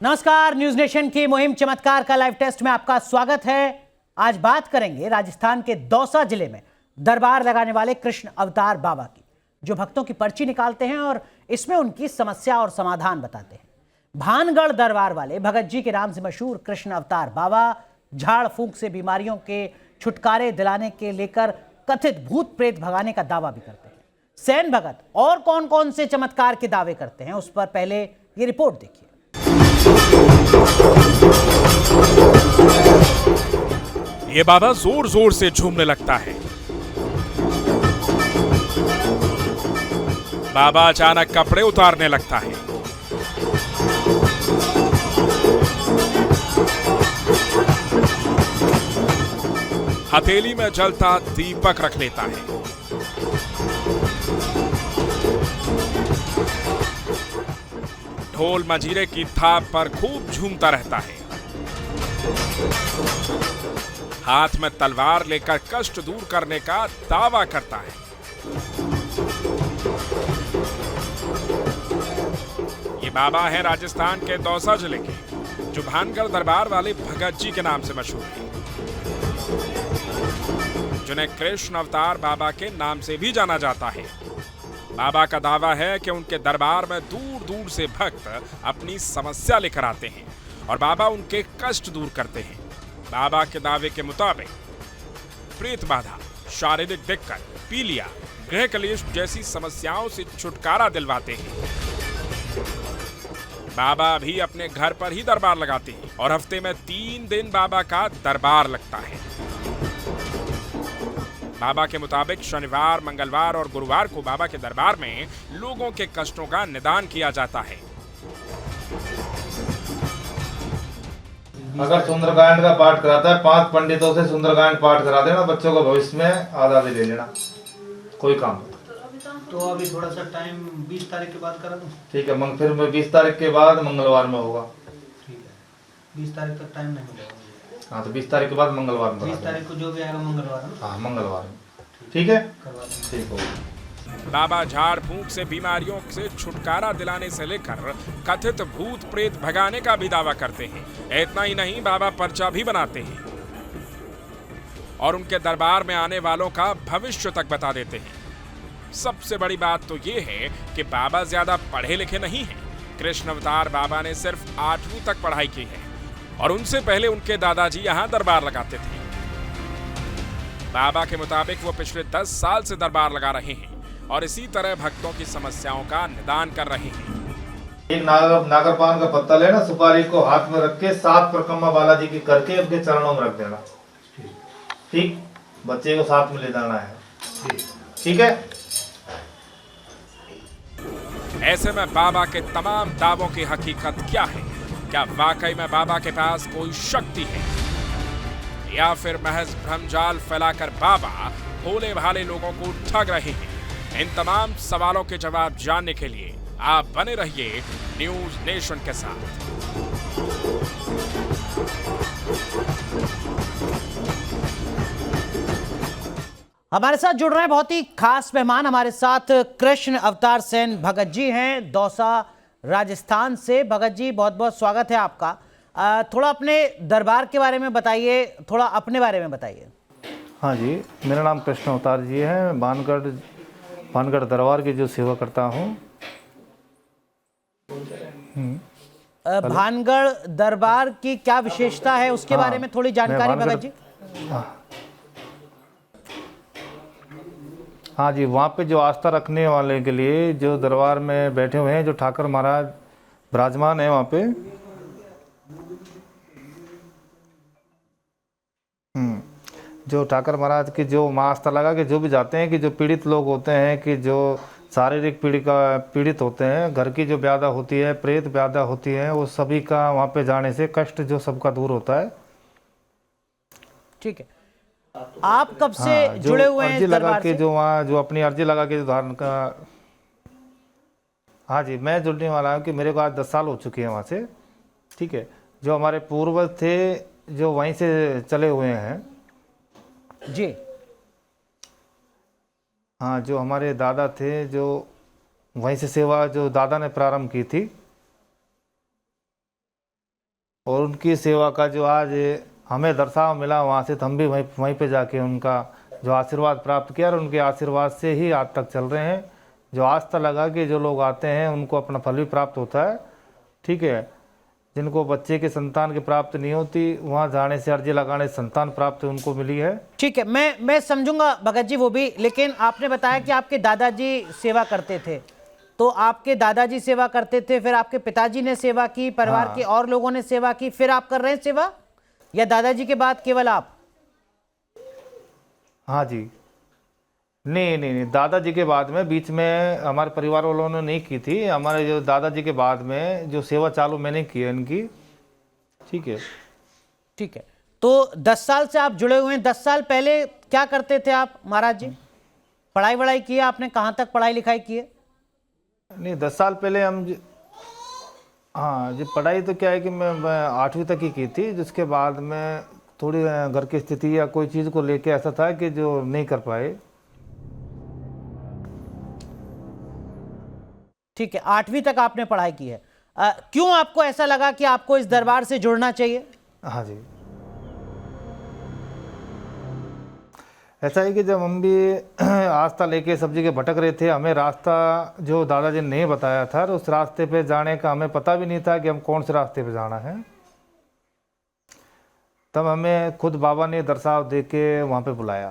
नमस्कार, news nation की मुहिम चमत्कार का लाइव टेस्ट में आपका स्वागत है। आज बात करेंगे राजस्थान के दौसा जिले में दरबार लगाने वाले कृष्ण अवतार बाबा की, जो भक्तों की पर्ची निकालते हैं और इसमें उनकी समस्या और समाधान बताते हैं। भानगढ़ दरबार वाले भगत जी के नाम से मशहूर कृष्ण अवतार बाबा झाड़ फूंक से बीमारियों के छुटकारे दिलाने के लेकर कथित भूत प्रेत भगाने का दावा भी करते हैं। सेन भगत और कौन कौन से चमत्कार के दावे करते हैं, उस पर पहले ये रिपोर्ट देखिए। ये बाबा जोर जोर से झूमने लगता है। बाबा अचानक कपड़े उतारने लगता है। हथेली में जलता दीपक रख लेता है। ढोल मंजीरे की थाप पर खूब झूमता रहता है। हाथ में तलवार लेकर कष्ट दूर करने का दावा करता है। ये बाबा है राजस्थान के दौसा जिले के, जो भानगढ़ दरबार वाले भगत जी के नाम से मशहूर है, जिन्हें कृष्ण अवतार बाबा के नाम से भी जाना जाता है। बाबा का दावा है कि उनके दरबार में दूर दूर से भक्त अपनी समस्या लेकर आते हैं और बाबा उनके कष्ट दूर करते हैं। बाबा के दावे के मुताबिक प्रेत बाधा, शारीरिक दिक्कत, पीलिया, गृह कलेश जैसी समस्याओं से छुटकारा दिलवाते हैं। बाबा भी अपने घर पर ही दरबार लगाते हैं और हफ्ते में 3 दिन बाबा का दरबार लगता है। बाबा के मुताबिक शनिवार, मंगलवार और गुरुवार को बाबा के दरबार में लोगों के कष्टों का निदान किया जाता है। अगर सुंदरकांड का पाठ कराता है, 5 पंडितों से सुंदरकांड पाठ करा देना, बच्चों को भविष्य में आजादी ले लेना, कोई काम। तो अभी थोड़ा सा टाइम 20 तारीख के बाद करा दूं? ठीक है, फिर मैं 20 तारीख के बाद मंगलवार में होगा। ठीक है, 20 तारीख तक टाइम नहीं मिलेगा मुझे। हाँ, तो 20 तारीख के बाद मंगलवार में 20 तारीख को जो भी आएगा मंगलवार में। हाँ, मंगलवार में। ठीक है, करवा देंगे। ठीक होगा। बाबा झाड़ फूंक से बीमारियों से छुटकारा दिलाने से लेकर कथित भूत प्रेत भगाने का भी दावा करते हैं। इतना ही नहीं, बाबा पर्चा भी बनाते हैं और उनके दरबार में आने वालों का भविष्य तक बता देते हैं। सबसे बड़ी बात तो ये है कि बाबा ज्यादा पढ़े लिखे नहीं हैं। कृष्ण अवतार बाबा ने सिर्फ 8वीं तक पढ़ाई की है और उनसे पहले उनके दादाजी यहाँ दरबार लगाते थे। बाबा के मुताबिक वो पिछले 10 साल से दरबार लगा रहे हैं और इसी तरह भक्तों की समस्याओं का निदान कर रहे हैं। एक नागरपान का पत्ता लेना, सुपारी को हाथ में रख के 7 परिक्रमा बालाजी की करके उनके चरणों में रख देना। ठीक, बच्चे को साथ में ले जाना है। ठीक है। ऐसे में बाबा के तमाम दावों की हकीकत क्या है? क्या वाकई में बाबा के पास कोई शक्ति है या फिर महज भ्रमजाल फैलाकर बाबा भोले भाले लोगों को ठग रहे हैं? इन तमाम सवालों के जवाब जानने के लिए आप बने रहिए न्यूज नेशन के साथ। हमारे साथ जुड़ रहे हैं बहुत ही खास मेहमान। हमारे साथ कृष्ण अवतार सेन भगत जी हैं, दौसा राजस्थान से। भगत जी, बहुत बहुत स्वागत है आपका। थोड़ा अपने दरबार के बारे में बताइए, थोड़ा अपने बारे में बताइए। हाँ जी, मेरा नाम कृष्ण अवतार जी है। भानगढ़ दरबार की जो सेवा करता हूँ। भानगढ़ दरबार की क्या विशेषता है, उसके बारे में थोड़ी जानकारी भगत जी। हाँ जी, वहाँ पे जो आस्था रखने वाले के लिए जो दरबार में बैठे हुए हैं, जो ठाकर महाराज विराजमान है वहाँ पे। जो ठाकर महाराज की जो वहाँ आस्था लगा के जो भी जाते हैं, कि जो पीड़ित लोग होते हैं, कि जो शारीरिक पीड़ित होते हैं, घर की जो व्याधा होती है, प्रेत व्याधा होती है, वो सभी का वहाँ पे जाने से कष्ट जो सबका दूर होता है। ठीक है, आप कब से जुड़े हुए हैं इस दरबार से? जो वहाँ जो अपनी अर्जी लगा के जो धारण का। हाँ जी, मैं जुड़ने वाला हूँ कि मेरे को आज 10 साल हो चुके हैं वहाँ से। ठीक है, जो हमारे पूर्वज थे जो वहीं से चले हुए हैं जी। हाँ, जो हमारे दादा थे जो वहीं से सेवा जो दादा ने प्रारंभ की थी। और उनकी सेवा का जो आज हमें दर्शाव मिला, वहाँ से तो हम भी वहीं पे जाके उनका जो आशीर्वाद प्राप्त किया और उनके आशीर्वाद से ही आज तक चल रहे हैं। जो आस्था लगा कि जो लोग आते हैं उनको अपना फल भी प्राप्त होता है। ठीक है, जिनको बच्चे के संतान की प्राप्त नहीं होती, वहाँ जाने से अर्जी लगाने से संतान प्राप्त उनको मिली है। ठीक है, मैं समझूंगा भगत जी वो भी, लेकिन आपने बताया कि आपके दादाजी सेवा करते थे, तो आपके दादाजी सेवा करते थे, फिर आपके पिताजी ने सेवा की, परिवार के और लोगों ने सेवा की, फिर आप कर रहे हैं सेवा, या दादाजी के बाद केवल आप? हाँ जी, नहीं, दादाजी के बाद में बीच में हमारे परिवार वालों ने नहीं की थी। हमारे जो दादाजी के बाद में जो सेवा चालू मैंने की है इनकी। ठीक है, ठीक है, तो 10 साल से आप जुड़े हुए हैं। 10 साल पहले क्या करते थे आप महाराज जी? पढ़ाई वढ़ाई की है आपने? कहाँ तक पढ़ाई लिखाई की है? नहीं, 10 साल पहले हाँ जी, पढ़ाई तो क्या है कि मैं 8वीं तक ही की थी, जिसके बाद में थोड़ी घर की स्थिति या कोई चीज़ को लेके ऐसा था कि जो नहीं कर पाए। ठीक है, 8वीं तक आपने पढ़ाई की है। क्यों आपको ऐसा लगा कि आपको इस दरबार से जुड़ना चाहिए? हाँ जी, ऐसा है कि जब हम भी आस्था लेके सब जगह भटक रहे थे, हमें रास्ता जो दादाजी ने नहीं बताया था, तो उस रास्ते पे जाने का हमें पता भी नहीं था कि हम कौन से रास्ते पे जाना है। तब हमें खुद बाबा ने दर्शाव दे के वहाँ पे बुलाया।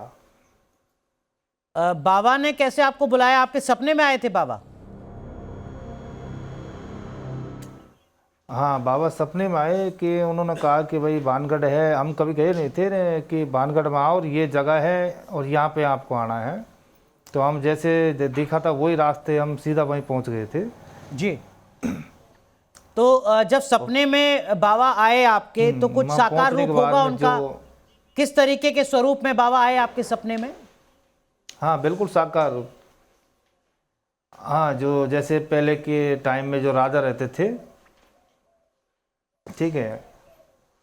बाबा ने कैसे आपको बुलाया? आपके सपने में आए थे बाबा? हाँ, बाबा सपने में आए कि उन्होंने कहा कि भाई भानगढ़ है। हम कभी गए नहीं थे कि भानगढ़ में आओ और ये जगह है और यहाँ पे आपको आना है। तो हम जैसे देखा था वही रास्ते, हम सीधा वहीं पहुँच गए थे जी। तो जब सपने में बाबा आए आपके, तो कुछ साकार रूप होगा उनका? किस तरीके के स्वरूप में बाबा आए आपके सपने में? हाँ, बिल्कुल साकार रूप। हाँ, जो जैसे पहले के टाइम में जो राजा रहते थे, ठीक है,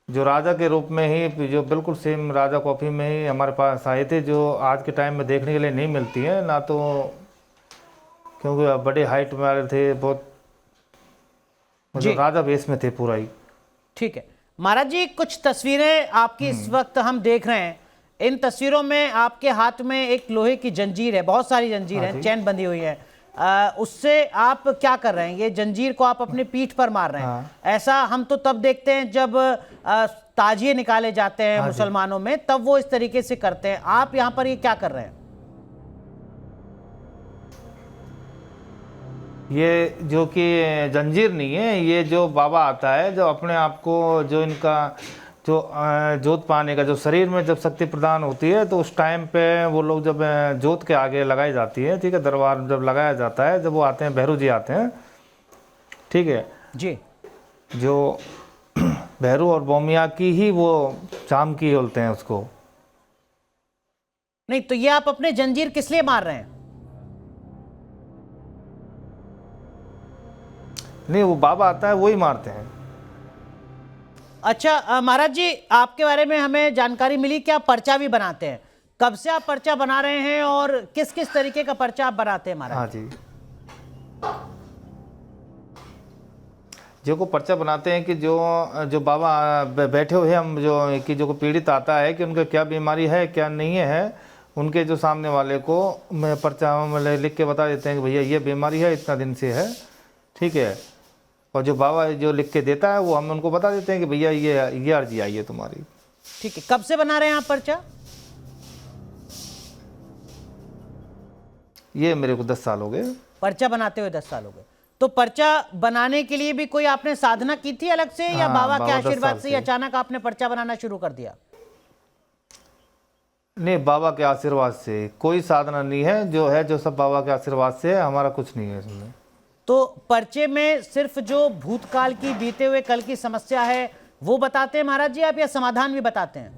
जो राजा के रूप में ही, जो बिल्कुल सेम राजा कॉपी में ही हमारे पास आए थे, जो आज के टाइम में देखने के लिए नहीं मिलती है ना, तो क्योंकि बड़े हाइट में आ रहे थे, बहुत मतलब राजा वेश में थे पूरा ही। ठीक है महाराज जी, कुछ तस्वीरें आपकी इस वक्त हम देख रहे हैं। इन तस्वीरों में आपके हाथ में एक लोहे की जंजीर है, बहुत सारी जंजीर है, चैन बंधी हुई है। उससे आप क्या कर रहे हैं? ये जंजीर को आप अपने पीठ पर मार रहे हैं। ऐसा हम तो तब देखते हैं जब ताजिए निकाले जाते हैं मुसलमानों में, तब वो इस तरीके से करते हैं। आप यहाँ पर ये क्या कर रहे हैं? ये जो कि जंजीर नहीं है, ये जो बाबा आता है, जो अपने आप को, जो इनका जो जोत पाने का, जो शरीर में जब शक्ति प्रदान होती है, तो उस टाइम पे वो लोग जब जोत के आगे लगाई जाती है, ठीक है, दरबार जब लगाया जाता है, जब वो आते हैं, भैरू जी आते हैं, ठीक है जी, जो भैरू और बोमिया की ही वो चाम की बोलते हैं उसको। नहीं, तो ये आप अपने जंजीर किस लिए मार रहे हैं? नहीं, वो बाबा आता है वही मारते हैं। अच्छा महाराज जी, आपके बारे में हमें जानकारी मिली कि आप पर्चा भी बनाते हैं। कब से आप पर्चा बना रहे हैं और किस किस तरीके का पर्चा आप बनाते हैं महाराज? हाँ जी, जो को पर्चा बनाते हैं कि जो बाबा बैठे हुए हैं, हम जो कि जो को पीड़ित आता है कि उनका क्या बीमारी है, क्या नहीं है, उनके जो सामने वाले को मैं पर्चा लिख के बता देते हैं कि भैया ये बीमारी है, इतना दिन से है, ठीक है। और जो बाबा जो लिख के देता है वो हम उनको बता देते हैं कि भैया ये अर्जी आई है तुम्हारी। ठीक है, कब से बना रहे हैं आप पर्चा? ये मेरे को 10 साल हो गए पर्चा बनाते हुए। 10 साल हो गए। तो पर्चा बनाने के लिए भी कोई आपने साधना की थी अलग से, या बाबा के आशीर्वाद से अचानक आपने पर्चा बनाना शुरू कर दिया? नहीं, बाबा के आशीर्वाद से कोई साधना नहीं है, जो है जो सब बाबा के आशीर्वाद से है, हमारा कुछ नहीं है इसमें। तो पर्चे में सिर्फ जो भूतकाल की, बीते हुए कल की समस्या है वो बताते हैं महाराज जी आप, या समाधान भी बताते हैं?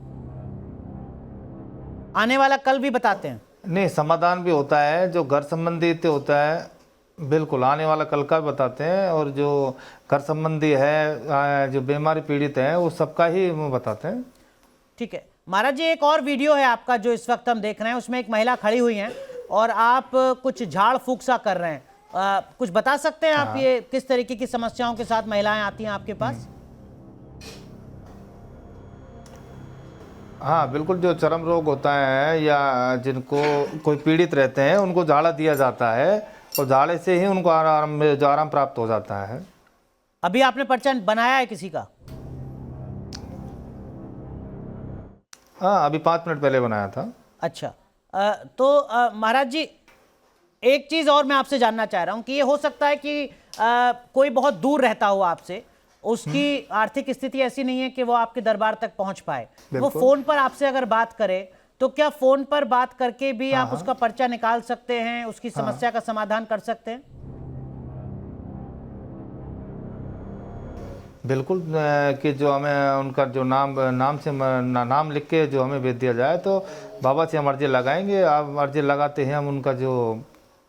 आने वाला कल भी बताते हैं? नहीं, समाधान भी होता है, जो घर संबंधित होता है, बिल्कुल आने वाला कल का भी बताते हैं, और जो घर संबंधी है, जो बीमारी पीड़ित है, वो सबका ही बताते हैं। ठीक है महाराज जी, एक और वीडियो है आपका जो इस वक्त हम देख रहे हैं, उसमें एक महिला खड़ी हुई है और आप कुछ झाड़ फूंक सा कर रहे हैं। कुछ बता सकते हैं आप ये किस तरीके की समस्याओं के साथ महिलाएं आती हैं आपके पास? हाँ बिल्कुल, जो चर्म रोग होता है या जिनको कोई पीड़ित रहते हैं उनको झाड़ा दिया जाता है और झाड़े से ही उनको आराम प्राप्त हो जाता है। अभी आपने पर्चा बनाया है किसी का? हाँ, अभी 5 मिनट पहले बनाया था। अच्छा, तो महाराज जी एक चीज और मैं आपसे जानना चाह रहा हूं कि ये हो सकता है कि कोई बहुत दूर रहता हो आपसे, उसकी आर्थिक स्थिति ऐसी नहीं है कि वो आपके दरबार तक पहुंच पाए, वो फोन पर आपसे अगर बात करे तो क्या फोन पर बात करके भी आप उसका पर्चा निकाल सकते हैं, उसकी समस्या का समाधान कर सकते हैं? बिल्कुल, कि जो हमें उनका जो नाम लिख के जो हमें भेज दिया जाए तो बाबा से हम अर्जी लगाएंगे। आप अर्जी लगाते हैं हम उनका जो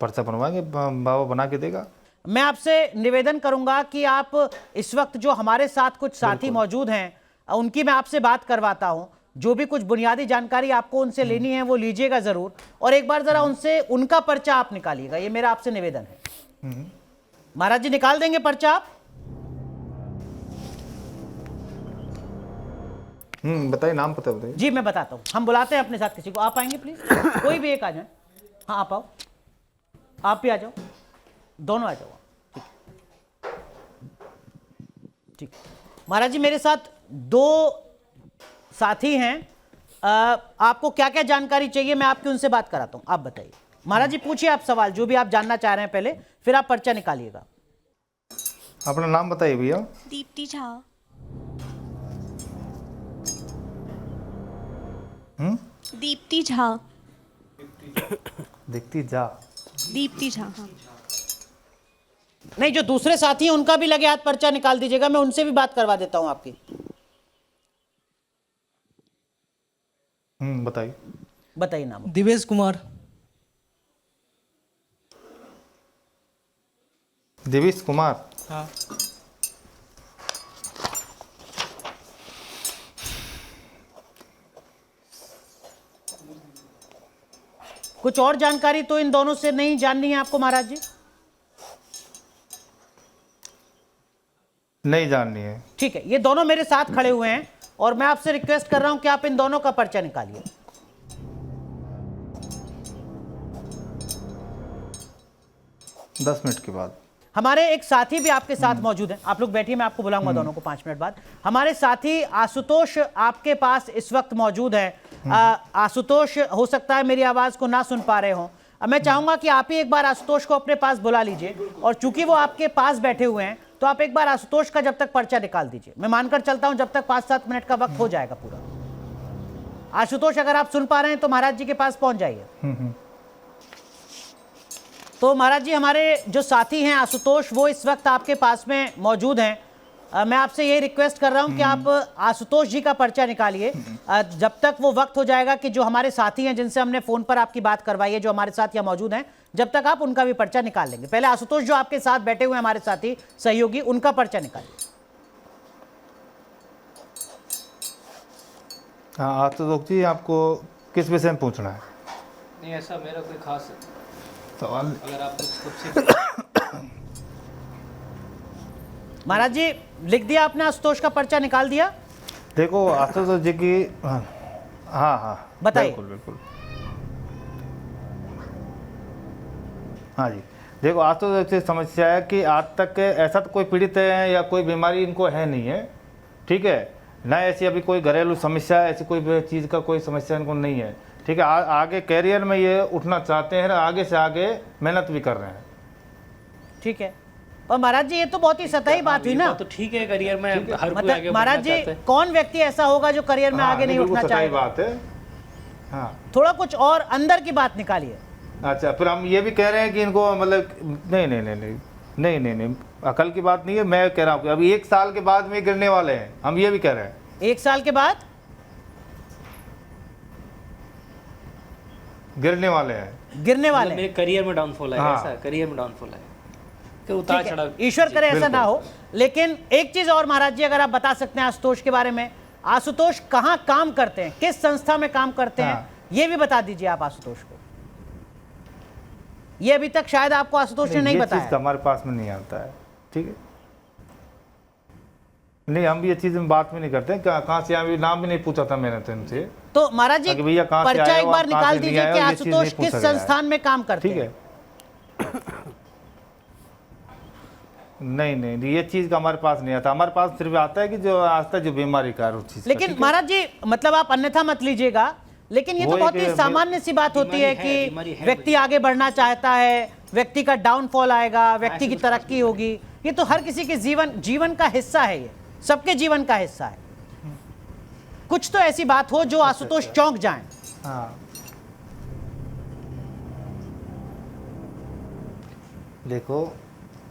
पर्चा बनवाएंगे, बाबा बना के देगा। मैं आपसे निवेदन करूंगा कि आप इस वक्त जो हमारे साथ कुछ साथी मौजूद हैं उनकी मैं आपसे बात करवाता हूं, जो भी कुछ बुनियादी जानकारी आपको उनसे लेनी है वो लीजिएगा जरूर, और एक बार जरा उनसे उनका पर्चा आप निकालिएगा, ये मेरा आपसे निवेदन है। महाराज जी निकाल देंगे पर्चा आप? बताइए, नाम पता बताइए। जी मैं बताता हूँ, हम बुलाते हैं अपने साथ किसी को, आप आएंगे प्लीज? कोई भी एक आ जाए। हाँ आप आओ, आप भी आ जाओ, दोनों आ जाओ। ठीक, महाराज जी मेरे साथ 2 साथी हैं, आपको क्या क्या जानकारी चाहिए मैं आपकी उनसे बात कराता हूं, आप बताइए। महाराज जी पूछिए आप सवाल जो भी आप जानना चाह रहे हैं पहले, फिर आप पर्चा निकालिएगा। अपना नाम बताइए भैया। दीप्ति झा। दीप्ति झा। दीप्ति झा। दीप्ति झा, हाँ। नहीं, जो दूसरे साथी हैं उनका भी लगे हाथ पर्चा निकाल दीजिएगा, मैं उनसे भी बात करवा देता हूं आपकी। बताइए। बताइए नाम। दिवेश कुमार। दिवेश कुमार। हाँ। कुछ और जानकारी तो इन दोनों से नहीं जाननी है आपको महाराज जी? नहीं जाननी है। ठीक है, ये दोनों मेरे साथ खड़े हुए हैं और मैं आपसे रिक्वेस्ट कर रहा हूं कि आप इन दोनों का पर्चा निकालिए। दस मिनट के बाद हमारे एक साथी भी आपके साथ मौजूद हैं, आप लोग बैठिए, मैं आपको बुलाऊंगा दोनों को 5 मिनट बाद। हमारे साथी आशुतोष आपके पास इस वक्त मौजूद है। आशुतोष हो सकता है मेरी आवाज को ना सुन पा रहे हो, मैं चाहूंगा कि आप ही एक बार आशुतोष को अपने पास बुला लीजिए, और चूंकि वो आपके पास बैठे हुए हैं तो आप एक बार आशुतोष का जब तक पर्चा निकाल दीजिए। मैं मानकर चलता हूं जब तक 5-7 मिनट का वक्त हो जाएगा पूरा। आशुतोष अगर आप सुन पा रहे हैं तो महाराज जी के पास पहुंच जाइए। तो महाराज जी हमारे जो साथी हैं आशुतोष, वो इस वक्त आपके पास में मौजूद हैं। मैं आपसे ये रिक्वेस्ट कर रहा हूं कि आप आशुतोष जी का पर्चा निकालिए, जब तक वो वक्त हो जाएगा कि जो हमारे साथी हैं जिनसे हमने फोन पर आपकी बात करवाई है, जो हमारे साथ यहाँ मौजूद हैं, जब तक आप उनका भी पर्चा निकाल लेंगे। पहले आशुतोष जो आपके साथ बैठे हुए हैं हमारे साथी सहयोगी, उनका पर्चा निकालिए। हाँ आशुतोष जी, आपको किस विषय में पूछना है? नहीं ऐसा मेरा कोई खास सवाल अगर आप कुछ महाराज जी लिख दिया आपने, आशुतोष का पर्चा निकाल दिया? देखो आशुतोष जी की, हाँ बताइए। बिल्कुल। हाँ जी, देखो आशुतोष जी समस्या है कि आज तक ऐसा तो कोई पीड़ित है या कोई बीमारी इनको है नहीं है, ठीक है ना, ऐसी अभी कोई घरेलू समस्या, ऐसी कोई चीज़ का कोई समस्या इनको नहीं है, ठीक है। आगे कैरियर में ये उठना चाहते हैं, आगे से आगे मेहनत भी कर रहे हैं, ठीक है। और महाराज जी ये तो बहुत ही सतही बात हुई ना, तो ठीक है, करियर में हर कोई आगे मतलब महाराज जी कौन व्यक्ति ऐसा होगा जो करियर में आगे नहीं उठना चाहे? बात है। हाँ थोड़ा कुछ और अंदर की बात निकालिए। अच्छा, फिर हम ये भी कह रहे हैं कि इनको मतलब नहीं, अकल की बात नहीं है। मैं कह रहा हूँ कि अभी 1 साल के बाद में गिरने वाले हैं, हम ये भी कह रहे हैं। 1 साल के बाद गिरने वाले हैं, हैं। मेरे करियर में डाउनफॉल है। हाँ। ऐसा करियर में डाउनफॉल है कि उतार ठीक है, चढ़ाव। ईश्वर करे ऐसा ना हो। लेकिन एक चीज और महाराज जी अगर आप बता सकते हैं आशुतोष के बारे में, आशुतोष कहाँ काम करते हैं, किस संस्था में काम करते हैं, हाँ। ये भी बता दीजिए आप आशुतोष को। ये अभी तक शायद आपको आशुतोष ने नहीं ये बताया। चीज़ हमारे पास में नहीं आता है, ठीक है। नहीं, हम भी ये चीज में बात भी नहीं करते, कहाँ से अभी नाम भी नहीं पूछा था मैंने तो इनसे। तो महाराज जी ताकि भैया कहाँ से पर्चा आए एक हो, बार आप कहाँ निकाल से नहीं दीजिए आए हो, कि ये चीज़ नहीं आशुतोष किस पूछा गया है। संस्थान में काम करते ठीक हैं। है। नहीं, ये चीज का हमारे पास नहीं आता। हमारे पास सिर्फ आता है कि जो आता है जो बीमारी का उस चीज का, लेकिन ठीक है? महाराज जी मतलब आप अन्यथा मत लीजिएगा, लेकिन ये वो तो बहुत एक ही सामान्य सी बात होती है बीमारी कि है व्यक्ति आगे बढ़ना चाहता है, व्यक्ति का डाउनफॉल आएगा, व्यक्ति की तरक्की होगी। ये तो हर किसी के जीवन का हिस्सा है, ये सबके जीवन का हिस्सा है। कुछ तो ऐसी बात हो जो आशुतोष चौंक जाएं। हाँ, देखो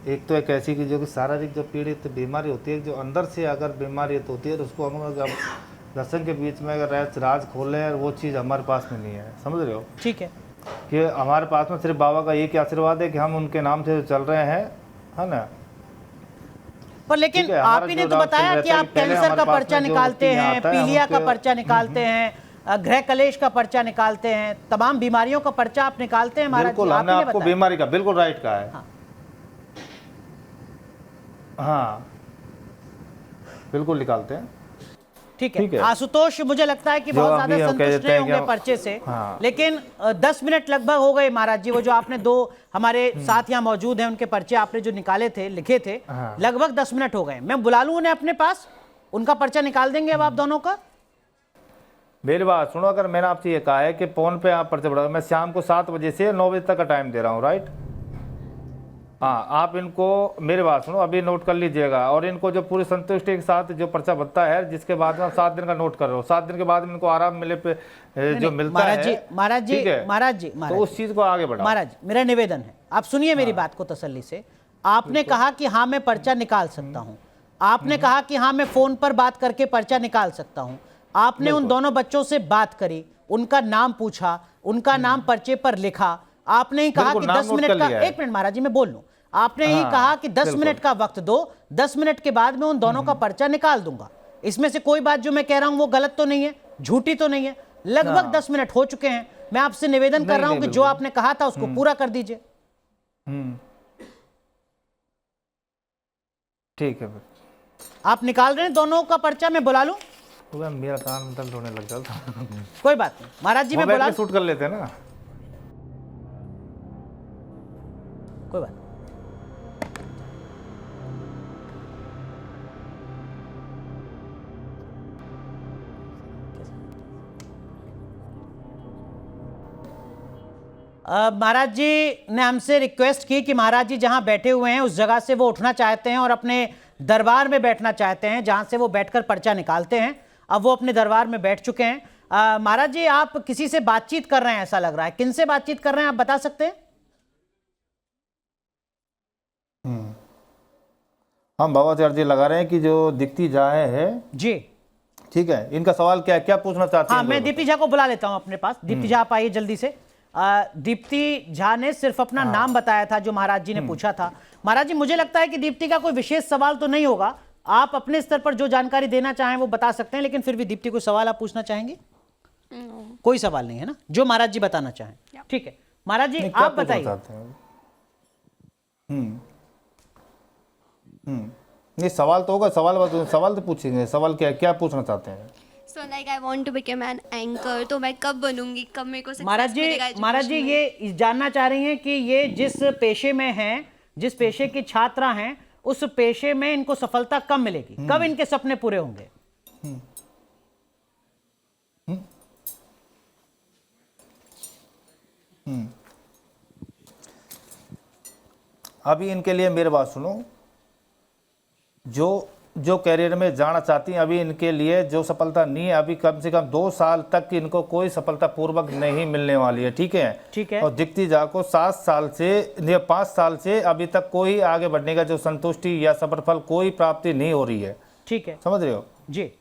एक तो एक ऐसी की जो कि शारीरिक जो पीड़ित बीमारी होती है, जो अंदर से अगर बीमारी तो होती है, तो उसको हम अगर दर्शन के बीच में अगर राज खोले और वो चीज़ हमारे पास में नहीं है, समझ रहे हो? ठीक है कि हमारे पास में सिर्फ बाबा का एक आशीर्वाद है कि हम उनके नाम से चल रहे हैं, है ना? पर लेकिन ठीक है, आप हमारा ही ने जो तो डॉक्टर बताया कि रहता है आप कि पहले कैंसर का हमारे पास पर्चा में जो निकालते व्यक्ति हैं, आता है, हम पीलिया का उसके- पर्चा निकालते हैं, गृह कलेश का पर्चा निकालते हैं, तमाम बीमारियों का पर्चा आप निकालते हैं महाराज जी। बिल्कुल, आप हमने ही ने आपको बताया। बीमारी का बिल्कुल राइट कहा है। हाँ। हाँ, बिल्कुल निकालते हैं। ठीक ठीक है है। आशुतोष, मुझे लगता है कि जो बहुत अभी ज्यादा हम कह संतुष्ट देते नहीं हैं होंगे कि हम- पर्चे से। हाँ। लेकिन 10 मिनट लगभग हो गए महाराज जी। वो जो आपने दो हमारे साथ यहाँ मौजूद हैं, उनके पर्चे आपने जो निकाले थे, लिखे थे, हाँ। लगभग 10 मिनट हो गए। मैं बुला लूं उन्हें अपने पास, उनका पर्चा निकाल देंगे अब आप दोनों का। मेरी बात सुनो, अगर मैंने आपसे ये कहा है कि फोन पे आप पर्चे बढ़ाओ, मैं शाम को 7 बजे से 9 बजे तक का टाइम दे रहा हूँ, राइट? हाँ, आप इनको मेरी बात सुनो, अभी नोट कर लीजिएगा, और इनको जो पूरी संतुष्टि के साथ जो पर्चा बनता है, जिसके बाद में आप 7 दिन का नोट कर रहे हो, 7 दिन के बाद में इनको आराम मिले पे जो मिलता महाराज है, जी, महाराज जी, ठीक है? महाराज जी, तो महाराज उस चीज को आगे बढ़ाओ। महाराज मेरा निवेदन है, आप सुनिए मेरी बात को तसल्ली से। आपने कहा कि हाँ मैं पर्चा निकाल सकता हूँ, आपने कहा कि हाँ मैं फोन पर बात करके पर्चा निकाल सकता हूँ। आपने उन दोनों बच्चों से बात करी, उनका नाम पूछा, उनका नाम पर्चे पर लिखा। आपने ही कहा बिल्कुल, कि नाम 10 नोट मिनट कर का, लिया है। 1 मिनट महाराज जी मैं बोल लूं। आपने ही हाँ, कहा कि 10 बिल्कुल। मिनट का वक्त दो, 10 मिनट के बाद मैं उन दोनों का पर्चा निकाल दूंगा। इसमें से कोई बात जो मैं कह रहा हूं वो गलत तो नहीं है, झूठी तो नहीं है। लगभग 10 मिनट हो चुके हैं। मैं आपसे निवेदन कर रहा हूं कि जो आपने कहा था उसको पूरा कर दीजिए। ठीक है, फिर आप निकाल रहे हैं दोनों का पर्चा, मैं बुला लूं? तो मेरा कान दर्द होने लग जाता है। कोई बात नहीं महाराज जी, मैं मोबाइल बुला पे शूट कर लेते हैं ना। कोई बात नहीं। महाराज जी ने हमसे रिक्वेस्ट की कि महाराज जी जहां बैठे हुए हैं उस जगह से वो उठना चाहते हैं और अपने दरबार में बैठना चाहते हैं, जहां से वो बैठकर पर्चा निकालते हैं। अब वो अपने दरबार में बैठ चुके हैं। महाराज जी आप किसी से बातचीत कर रहे हैं ऐसा लग रहा है, किन से बातचीत कर रहे हैं आप बता सकते हैं? हम बाबा से अर्जी लगा रहे हैं कि जो दीप्ति झा है, जी ठीक है, इनका सवाल क्या क्या पूछना चाहते हैं? हाँ, मैं दीप्ति झा को बुला लेता हूं अपने पास। दीप्ति झा आप आइए जल्दी से। दीप्ति झा ने सिर्फ अपना नाम बताया था जो महाराज जी ने पूछा था। महाराज जी मुझे लगता है कि दीप्ति का कोई विशेष सवाल तो नहीं होगा, आप अपने स्तर पर जो जानकारी देना चाहें वो बता सकते हैं, लेकिन फिर भी दीप्ति को सवाल आप पूछना चाहेंगे? कोई सवाल नहीं है ना, जो महाराज जी बताना चाहें। ठीक है महाराज जी आप बताइए। नहीं, सवाल तो होगा, सवाल तो पूछेंगे। सवाल क्या क्या पूछना चाहते हैं? So like I want to become an anchor, तो मैं कब बनूंगी, कब मेरे को success महाराज मिलेगा जी, महाराज जी education में? ये जानना चाह रही हैं कि ये जिस पेशे में हैं, जिस पेशे की छात्रा हैं, उस पेशे में इनको सफलता कब मिलेगी, कब इनके सपने पूरे होंगे? अभी इनके लिए मेरी बात सुनो, जो कैरियर में जाना चाहती हैं, अभी इनके लिए जो सफलता नहीं है, अभी कम से कम 2 साल तक इनको कोई सफलता पूर्वक नहीं मिलने वाली है, ठीक है? ठीक है। और दीप्ति झा को 7 साल से या 5 साल से अभी तक कोई आगे बढ़ने का जो संतुष्टि या सफलफल कोई प्राप्ति नहीं हो रही है, ठीक है, समझ रहे हो? जी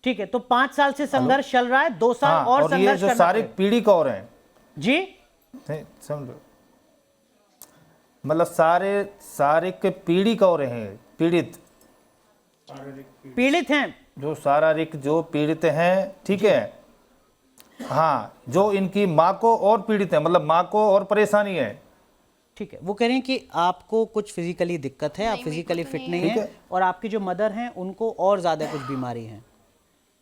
ठीक है। तो 5 साल से संघर्ष चल रहा है, 2 साल हाँ, और और ये संघर्ष जो करना सारी पड़ेगा। पीढ़ी कौर हैं, जी नहीं, समझ, मतलब सारे के पीढ़ी कौर हैं, पीड़ित हैं, जो शारीरिक जो पीड़ित हैं, ठीक है? हाँ, जो इनकी माँ को और पीड़ित है, मतलब माँ को और परेशानी है, ठीक है, वो कह रही हैं कि आपको कुछ फिजिकली दिक्कत है, आप फिजिकली फिट नहीं है और आपकी जो मदर हैं उनको और ज़्यादा कुछ बीमारी है,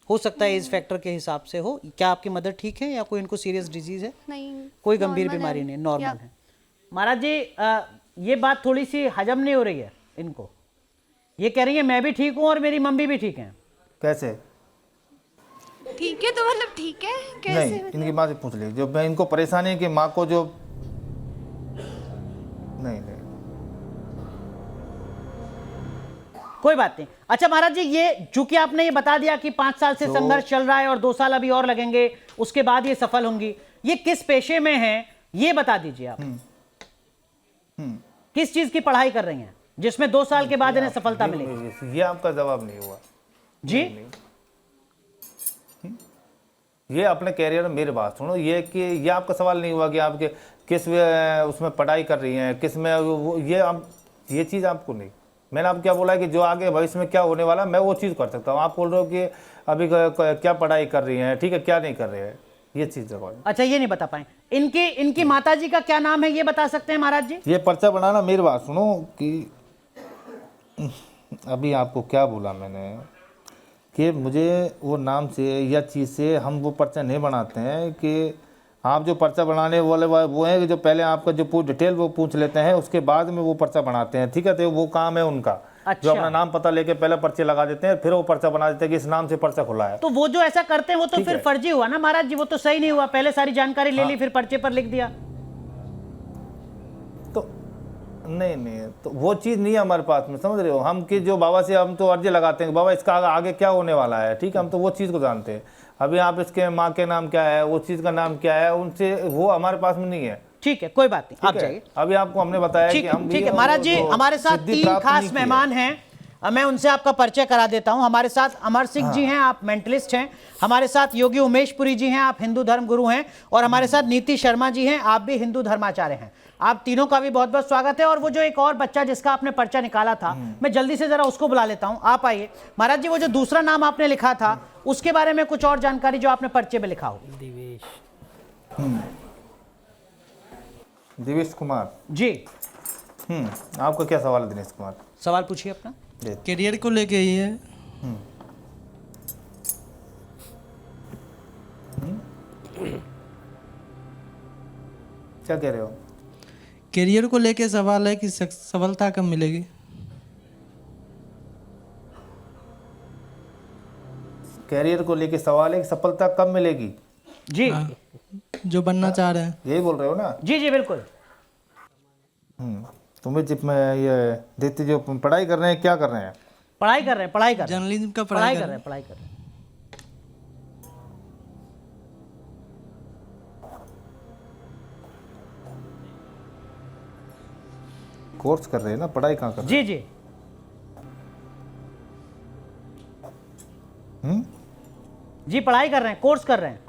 हो सकता है एज फैक्टर के हिसाब से हो। क्या आपकी मदर ठीक है या कोई इनको सीरियस डिजीज है? नहीं, कोई गंभीर बीमारी नहीं, नॉर्मल है। महाराज जी ये बात थोड़ी सी हजम नहीं हो रही है इनको। ये कह रही है मैं भी ठीक हूँ और मेरी मम्मी भी ठीक है। कैसे? ठीक है तो मतलब ठीक है कैसे? नहीं, इनकी माँ से पूछ ली। जो मैं इनको परेशानी है कि माँ को जो नहीं कोई बात नहीं। अच्छा महाराज जी, ये चूंकि आपने ये बता दिया कि 5 साल से संघर्ष चल रहा है और 2 साल अभी और लगेंगे, उसके बाद ये सफल होंगी, ये किस पेशे में हैं ये बता दीजिए आप। किस चीज की पढ़ाई कर रही हैं जिसमें 2 साल के बाद इन्हें सफलता मिलेगी? ये आपका जवाब नहीं हुआ जी। ये अपने कैरियर में, मेरी बात सुनो, ये आपका सवाल नहीं हुआ कि आपके किस उसमें पढ़ाई कर रही हैं, किस में ये चीज़ आपको नहीं। मैंने आपको क्या बोला है कि जो आगे भविष्य में क्या होने वाला मैं वो चीज़ कर सकता हूँ। आप बोल रहे हो कि अभी क्या पढ़ाई कर रही हैं, ठीक है, क्या नहीं कर रहे हैं, ये चीज़ जवाब। अच्छा ये नहीं बता पाए। इनकी माताजी का क्या नाम है ये बता सकते हैं महाराज जी? ये पर्चा बनाना, मेरी बात सुनो कि अभी आपको क्या बोला मैंने कि मुझे वो नाम से या चीज़ से हम वो पर्चा नहीं बनाते हैं। कि आप जो पर्चा बनाने वाले वो हैं कि जो पहले आपका जो पूरी डिटेल वो पूछ लेते हैं, उसके बाद में वो पर्चा बनाते हैं, ठीक है। तो वो काम है उनका। अच्छा। जो अपना नाम पता लेके पहले पर्चे लगा देते हैं, फिर वो पर्चा बना देते हैं कि इस नाम से पर्चा खुला है। तो वो जो ऐसा करते हैं वो तो फिर फर्जी हुआ ना महाराज जी, वो तो सही नहीं हुआ। पहले सारी जानकारी ले ली फिर पर्चे पर लिख दिया। तो नहीं, तो वो चीज़ नहीं है हमारे पास में, समझ रहे हो। हम कि जो बाबा से हम तो अर्जी लगाते हैं कि बाबा इसका आगे क्या होने वाला है, ठीक है, हम तो वो चीज़ को जानते हैं। अभी आप इसके माँ के नाम क्या है, वो चीज़ का नाम क्या है, उनसे वो हमारे पास में नहीं है। ठीक है, कोई बात नहीं, आप जाइए। अभी आपको हमने बताया कि हम ठीक है महाराज जी, हमारे साथ 3 खास मेहमान हैं, मैं उनसे आपका परिचय करा देता हूं। हमारे साथ अमर सिंह जी हैं, आप मेंटलिस्ट हैं। हमारे साथ योगी उमेशपुरी जी हैं, आप हिंदू धर्म गुरु हैं। और हमारे साथ नीति शर्मा जी हैं, आप भी हिंदू धर्माचार्य हैं। आप तीनों का भी बहुत बहुत स्वागत है। और वो जो एक और बच्चा जिसका आपने पर्चा निकाला था, मैं जल्दी से जरा उसको बुला लेता हूं। आप आइए महाराज जी। वो जो दूसरा नाम आपने लिखा था उसके बारे में कुछ और जानकारी जो आपने पर्चे में लिखा हो। दिवेश कुमार जी। आपका क्या सवाल है दिनेश कुमार? सवाल पूछिए अपना। करियर को लेके ही है। क्या कह रहे हो? करियर को लेके सवाल है कि सफलता कब मिलेगी? कैरियर को लेके सवाल है कि सफलता कब मिलेगी? जी। जो बनना चाह रहे हैं। यही बोल रहे हो ना? जी जी बिल्कुल। तुम्हें जिप में ये देते जो पढ़ाई कर रहे हैं, क्या कर रहे हैं? पढ़ाई कर रहे हैं। जर्नलिज्म का पढ़ाई कर रहे हैं। कोर्स कर रहे हैं ना, पढ़ाई कहाँ कर रहे जी जी। जी पढ़ाई कर रहे हैं, कोर्स कर रहे हैं।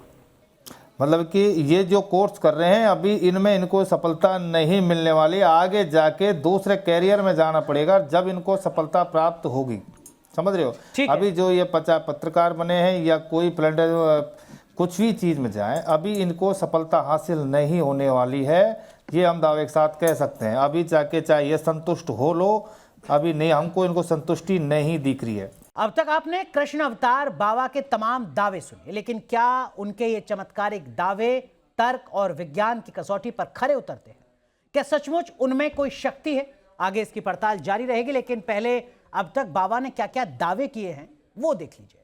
मतलब कि ये जो कोर्स कर रहे हैं अभी इनमें इनको सफलता नहीं मिलने वाली, आगे जाके दूसरे कैरियर में जाना पड़ेगा जब इनको सफलता प्राप्त होगी, समझ रहे हो। अभी जो ये पत्रकार बने हैं या कोई कुछ भी चीज़ में जाएं, अभी इनको सफलता हासिल नहीं होने वाली है, ये हम दावे के साथ कह सकते हैं। अभी जाके चाहे ये संतुष्ट हो लो, अभी नहीं, हमको इनको संतुष्टि नहीं दिख रही है। अब तक आपने कृष्ण अवतार बाबा के तमाम दावे सुने, लेकिन क्या उनके ये चमत्कारिक दावे तर्क और विज्ञान की कसौटी पर खरे उतरते हैं? क्या सचमुच उनमें कोई शक्ति है? आगे इसकी पड़ताल जारी रहेगी, लेकिन पहले अब तक बाबा ने क्या क्या दावे किए हैं वो देख लीजिए।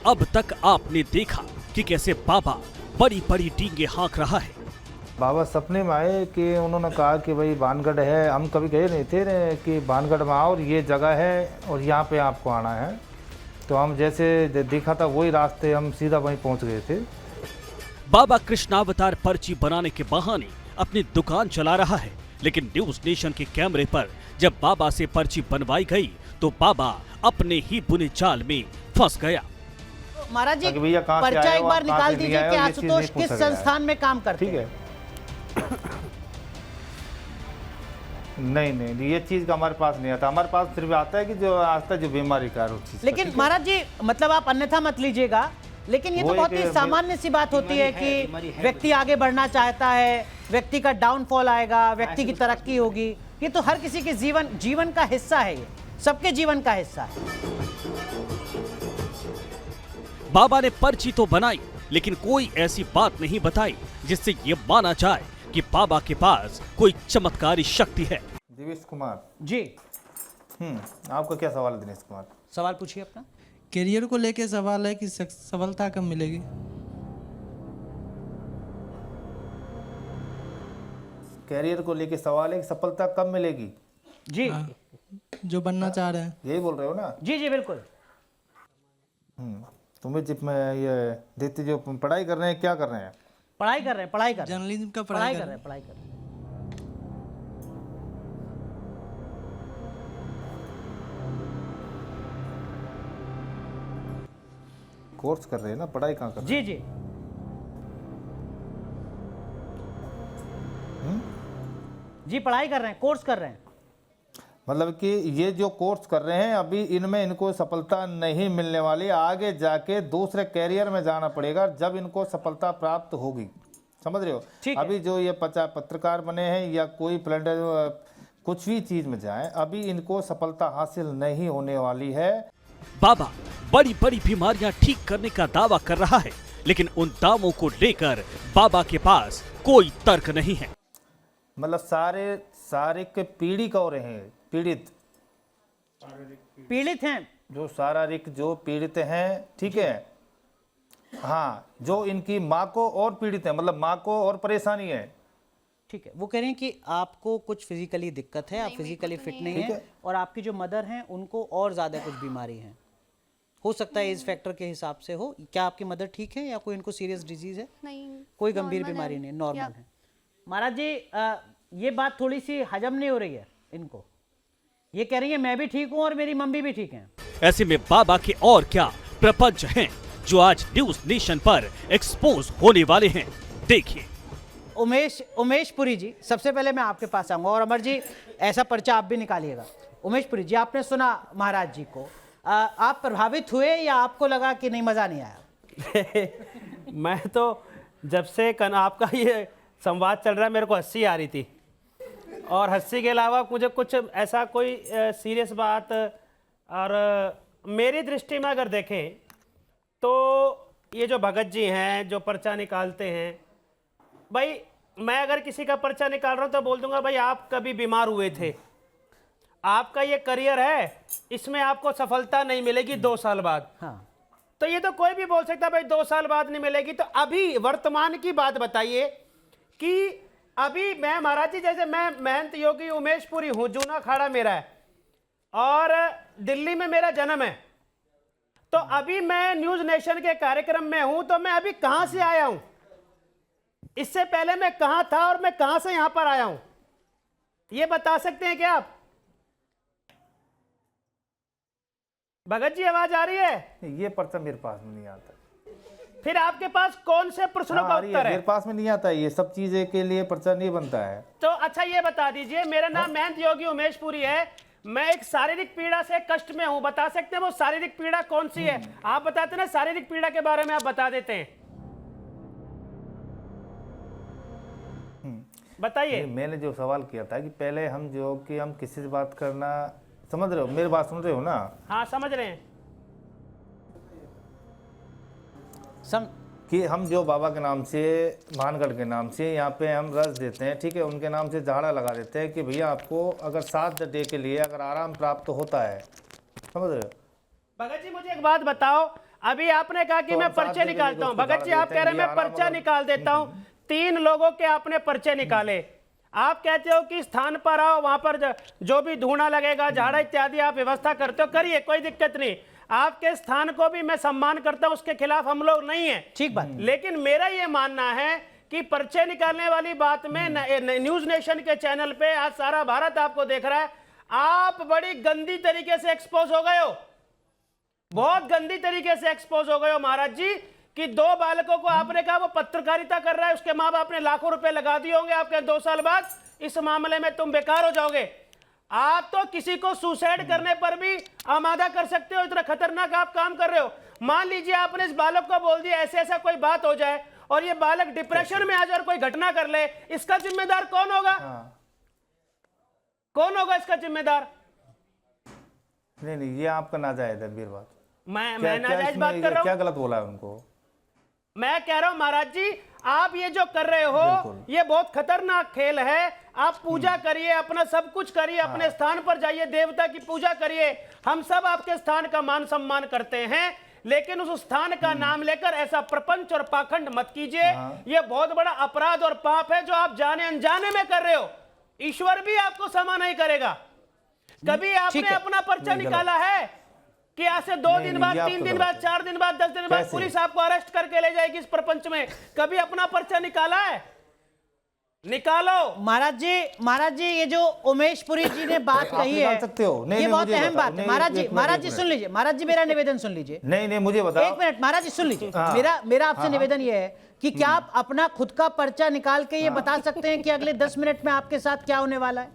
अब तक आपने देखा कि कैसे बाबा बड़ी बड़ी डींगे हाँक रहा है। बाबा सपने में आए कि उन्होंने कहा कि भाई बानगढ़ है, हम कभी गए नहीं थे कि बानगढ़ में आओ और ये जगह है और यहाँ पे आपको आना है। तो हम जैसे देखा था वही रास्ते, हम सीधा वहीं पहुँच गए थे। बाबा कृष्णावतार पर्ची बनाने के बहाने अपनी दुकान चला रहा है लेकिन न्यूज नेशन के कैमरे पर जब बाबा से पर्ची बनवाई गई तो बाबा अपने ही बुने जाल में फंस गया। महाराज जी ताकि भैया कहाँ से पर्चा आए एक हो, बार आप कहाँ निकाल से दीजिए लिए कि आए हो, ये चीज़ आशुतोष नहीं किस पूछा गया है। संस्थान में काम करते ठीक हैं। है। नहीं, ये चीज का हमारे पास नहीं आता। हमारे पास सिर्फ आता है कि जो आता है जो बीमारी का चीज। लेकिन महाराज जी मतलब आप अन्यथा मत लीजिएगा, लेकिन ये तो वो बहुत एक ही सामान्य सी बात होती है बीमारी कि है व्यक्ति आगे बढ़ना चाहता है, व्यक्ति का डाउनफॉल आएगा, व्यक्ति की तरक्की होगी। ये तो हर किसी के जीवन का हिस्सा है, ये सबके जीवन का हिस्सा है। बाबा ने पर्ची तो बनाई लेकिन कोई ऐसी बात नहीं बताई जिससे ये माना जाए कि बाबा के पास कोई चमत्कारी शक्ति है। दिनेश कुमार जी आपका क्या सवाल है दिनेश कुमार? सवाल पूछिए अपना। करियर को लेके सवाल है कि सफलता कब मिलेगी? कैरियर को लेके सवाल है कि सफलता कब मिलेगी? जी जो बनना चाह रहे हैं। यही बोल रहे हो ना? जी जी बिल्कुल। तुम्हें जिप में ये देती जो पढ़ाई कर रहे हैं, क्या कर रहे हैं? पढ़ाई कर रहे हैं जर्नलिज्म का पढ़ाई कर कर रहे रहे हैं। हैं पढ़ाई कर रहे हैं। कोर्स कर रहे हैं ना, पढ़ाई कहाँ कर रहे जी जी जी पढ़ाई कर रहे हैं, कोर्स कर रहे हैं। मतलब कि ये जो कोर्स कर रहे हैं अभी इनमें इनको सफलता नहीं मिलने वाली, आगे जाके दूसरे कैरियर में जाना पड़ेगा जब इनको सफलता प्राप्त होगी। समझ रहे हो? ठीक है। अभी जो ये पत्रकार बने हैं या कोई कुछ भी चीज में जाए, अभी इनको सफलता हासिल नहीं होने वाली है। बाबा बड़ी बड़ी बीमारियां ठीक करने का दावा कर रहा है, लेकिन उन दावों को लेकर बाबा के पास कोई तर्क नहीं है। मतलब सारे के पीड़ित हो रहे हैं, पीड़ित हैं जो शारीरिक जो पीड़ित हैं, ठीक है। हाँ, जो इनकी माँ को और पीड़ित है, मतलब माँ को और परेशानी है। ठीक है। वो कह रहे हैं कि आपको कुछ फिजिकली दिक्कत है, आप फिजिकली फिट नहीं है, और आपकी जो मदर हैं उनको और ज़्यादा कुछ बीमारी है। हो सकता है एज फैक्टर के हिसाब से हो। क्या आपकी मदर ठीक है या कोई इनको सीरियस डिजीज है? नहीं, कोई गंभीर normal बीमारी है। नहीं, नॉर्मल या- है। महाराज जी ये बात थोड़ी सी हजम नहीं हो रही है इनको। ये कह रही है मैं भी ठीक हूँ और मेरी मम्मी भी ठीक है। ऐसे में बाबा के और क्या प्रपंच हैं जो आज न्यूज नेशन पर एक्सपोज होने वाले हैं। देखिए। उमेश पुरी जी, सबसे पहले मैं आपके पास आऊंगा, और अमर जी ऐसा पर्चा आप भी निकालिएगा। उमेश पुरी जी, आपने सुना महाराज जी को, आप प्रभावित हुए या आपको लगा कि नहीं मजा नहीं आया? मैं तो जब से आपका ये संवाद चल रहा है मेरे को हंसी आ रही थी, और हंसी के अलावा मुझे कुछ ऐसा कोई सीरियस बात, और मेरी दृष्टि में अगर देखें तो ये जो भगत जी हैं जो पर्चा निकालते हैं, भाई मैं अगर किसी का पर्चा निकाल रहा हूं तो बोल दूंगा भाई आप कभी बीमार हुए थे, आपका ये करियर है, इसमें आपको सफलता नहीं मिलेगी 2 साल बाद। हाँ। तो ये तो कोई भी बोल सकता भाई 2 साल बाद नहीं मिलेगी। तो अभी वर्तमान की बात बताइए कि अभी मैं महाराज जी, जैसे मैं महंत योगी उमेश पुरी हूं, जूना अखाड़ा मेरा है और दिल्ली में मेरा जन्म है, तो अभी मैं न्यूज नेशन के कार्यक्रम में हूं, तो मैं अभी कहां से आया हूं, इससे पहले मैं कहां था और मैं कहां से यहां पर आया हूं, ये बता सकते हैं क्या आप? भगत जी आवाज आ रही है? ये पर्चा मेरे पास में नहीं आता। फिर आपके पास कौन से प्रश्नों का हाँ, उत्तर है? मेरे पास में नहीं आता, ये सब चीजें के लिए पर्चा नहीं बनता है। तो अच्छा ये बता दीजिए, मेरा नाम महंत योगी उमेश पुरी है, मैं एक शारीरिक पीड़ा से कष्ट में हूं, बता सकते हैं वो शारीरिक पीड़ा कौन सी है? आप बताते ना, शारीरिक पीड़ा के बारे में आप बता देते हैं, बताइए। मैंने जो सवाल किया था कि पहले हम जो कि हम किसी से बात करना, समझ रहे हो, मेरी बात सुन रहे हो ना? हाँ समझ रहे हैं। कि हम जो बाबा के नाम से, भानगढ़ के नाम से यहाँ पे हम रस देते हैं, ठीक है, उनके नाम से झाड़ा लगा देते हैं कि भैया आपको अगर 7 डे के लिए अगर आराम प्राप्त होता है, समझ रहे हो? भगत जी मुझे एक बात बताओ, अभी आपने कहा कि तो मैं हम 7 पर्चे डे निकालता हूँ, को भगत जी आप देते कह हैं रहे हैं मैं कि आराम पर्चा अगर- निकाल देता हूँ, 3 लोगों के आपने पर्चे निकाले, आप कहते हो कि स्थान पर आओ, वहां पर जो भी धूना लगेगा, झाड़ा इत्यादि आप व्यवस्था करते हो, करिए, कोई दिक्कत नहीं, आपके स्थान को भी मैं सम्मान करता हूं, उसके खिलाफ हम लोग नहीं है, ठीक बात। लेकिन मेरा ये मानना है कि पर्चे निकालने वाली बात में न्यूज नेशन के चैनल पे आज सारा भारत आपको देख रहा है, आप बड़ी गंदी तरीके से एक्सपोज हो गए हो, बहुत गंदी तरीके से एक्सपोज हो गए हो महाराज जी, कि 2 बालकों को आपने कहा वो पत्रकारिता कर रहा है, उसके माँ बाप ने लाखों रुपए लगा दिए होंगे, आपके 2 साल बाद इस मामले में तुम बेकार हो जाओगे। आप तो किसी को सुसाइड करने पर भी आमादा कर सकते हो, इतना खतरनाक आप काम कर रहे हो। मान लीजिए आपने इस बालक को बोल दिया ऐसे ऐसा कोई बात हो जाए और ये बालक डिप्रेशन में आ जाए और कोई घटना कर ले, इसका जिम्मेदार कौन होगा? कौन होगा इसका जिम्मेदार? नहीं, ये आपका नाजायज है वीर बात। मैं नाजायज बात कर रहा हूँ? क्या गलत बोला है उनको? मैं कह रहा हूं महाराज जी, आप ये जो कर रहे हो ये बहुत खतरनाक खेल है। आप पूजा करिए, अपना सब कुछ करिए, अपने स्थान पर जाइए, देवता की पूजा करिए, हम सब आपके स्थान का मान सम्मान करते हैं, लेकिन उस स्थान का नाम लेकर ऐसा प्रपंच और पाखंड मत कीजिए। ये बहुत बड़ा अपराध और पाप है जो आप जाने अनजाने में कर रहे हो। ईश्वर भी आपको क्षमा नहीं करेगा। कभी आपने अपना पर्चा निकाला है कि आज से 2 दिन बाद, 3 दिन बाद, 4 दिन बाद, 10 दिन बाद पुलिस आपको अरेस्ट करके ले जाएगी इस प्रपंच में? कभी अपना पर्चा निकाला है? निकालो। महाराज जी ये जो उमेश पुरी जी ने बात कही है, सकते हो? नहीं, ये नहीं, बहुत मुझे अहम बताओ। बात है। नहीं, महाराज जी सुन लीजिए, महाराज जी मेरा निवेदन सुन लीजिए। नहीं, मुझे बताओ। 1 मिनट महाराज जी सुन लीजिए। मेरा आपसे निवेदन ये है कि क्या आप अपना खुद का पर्चा निकाल के ये बता सकते हैं कि अगले 10 मिनट में आपके साथ क्या होने वाला है?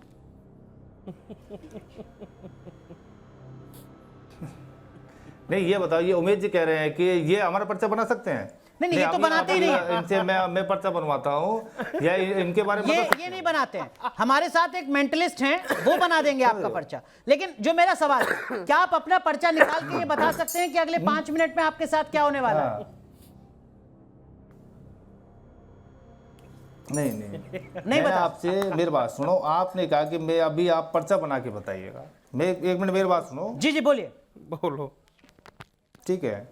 नहीं, ये बताओ, ये उमेश जी कह रहे हैं कि ये हमारा पर्चा बना सकते हैं? नहीं, ये तो बनाते ही नहीं है। इनसे मैं पर्चा बनवाता हूँ या इनके बारे में ये नहीं बनाते हैं। हमारे साथ एक मेंटलिस्ट हैं, वो बना देंगे आपका पर्चा। लेकिन जो मेरा सवाल है, क्या आप अपना पर्चा निकाल के ये बता सकते हैं कि अगले 5 मिनट में आपके साथ क्या होने वाला है? नहीं नहीं बता। आपसे मेरी बात सुनो, आपने कहा कि मैं अभी आप पर्चा बना के बताइएगा। मैं 1 मिनट मेरी बात सुनो। जी बोलिए। बोलो। ठीक है,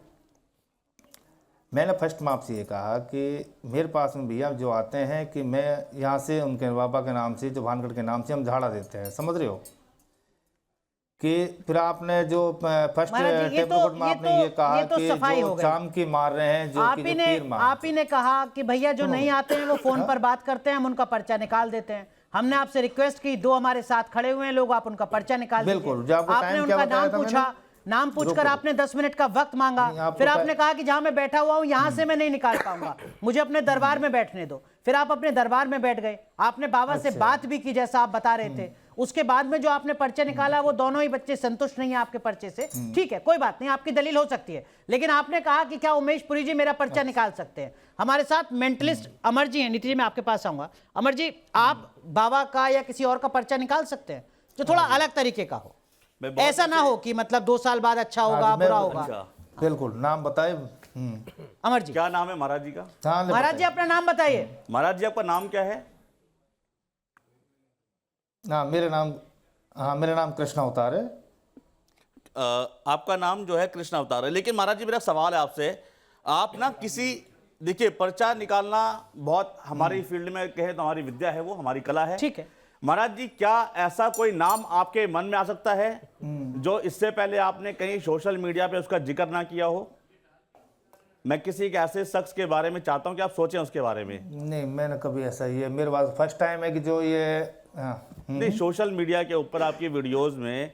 मैंने फर्स्ट में आपसे ये कहा कि मेरे पास में भैया जो आते हैं कि मैं यहाँ से उनके बाबा के नाम से, जो भानगढ़ के नाम से हम झाड़ा देते हैं, समझ रहे हो? कि फिर आपने जो फर्स्ट टेप रिकॉर्ड में आपने ये कहा कि जो शाम की मार रहे हैं, जो कि आप ही ने कहा कि भैया जो नहीं आते हैं वो फोन पर बात करते हैं, हम उनका पर्चा निकाल देते हैं। हमने आपसे रिक्वेस्ट की, 2 हमारे साथ खड़े हुए हैं लोग, आप उनका पर्चा निकाल दीजिए। बिल्कुल। आपने उनका नाम पूछा, नाम पूछकर आपने 10 मिनट का वक्त मांगा। फिर आपने कहा कि जहां मैं बैठा हुआ हूं यहां से मैं नहीं निकाल पाऊंगा, मुझे अपने दरबार में बैठने दो। फिर आप अपने दरबार में बैठ गए, आपने बाबा से बात भी की जैसा आप बता रहे थे। उसके बाद में जो आपने पर्चे निकाला वो दोनों ही बच्चे संतुष्ट नहीं है आपके पर्चे से। ठीक है, कोई बात नहीं, आपकी दलील हो सकती है, लेकिन आपने कहा कि क्या उमेश पुरी जी मेरा पर्चा निकाल सकते हैं? हमारे साथ मेंटलिस्ट अमर जी हैं। नीति जी मैं आपके पास आऊंगा। अमर जी, आप बाबा का या किसी और का पर्चा निकाल सकते हैं जो थोड़ा अलग तरीके का हो, ऐसा ना हो कि मतलब 2 साल बाद अच्छा होगा, बुरा होगा। बिल्कुल, नाम बताए। अमर जी, क्या नाम है महाराज जी का? महाराज जी अपना नाम बताइए। महाराज जी आपका नाम क्या है? मेरा नाम कृष्ण अवतार है। आपका नाम जो है कृष्ण अवतार है, लेकिन महाराज जी मेरा सवाल है आपसे, आप ना किसी, देखिए पर्चा निकालना बहुत हमारी फील्ड में कहे तो हमारी विद्या है, वो हमारी कला है। ठीक है महाराज जी, क्या ऐसा कोई नाम आपके मन में आ सकता है जो इससे पहले आपने कहीं सोशल मीडिया पे उसका जिक्र ना किया हो? मैं किसी एक ऐसे शख्स के बारे में चाहता हूं कि आप सोचें उसके बारे में। नहीं, मैंने कभी ऐसा, ये मेरे पास फर्स्ट टाइम है कि जो ये नहीं, सोशल मीडिया के ऊपर आपकी वीडियोस में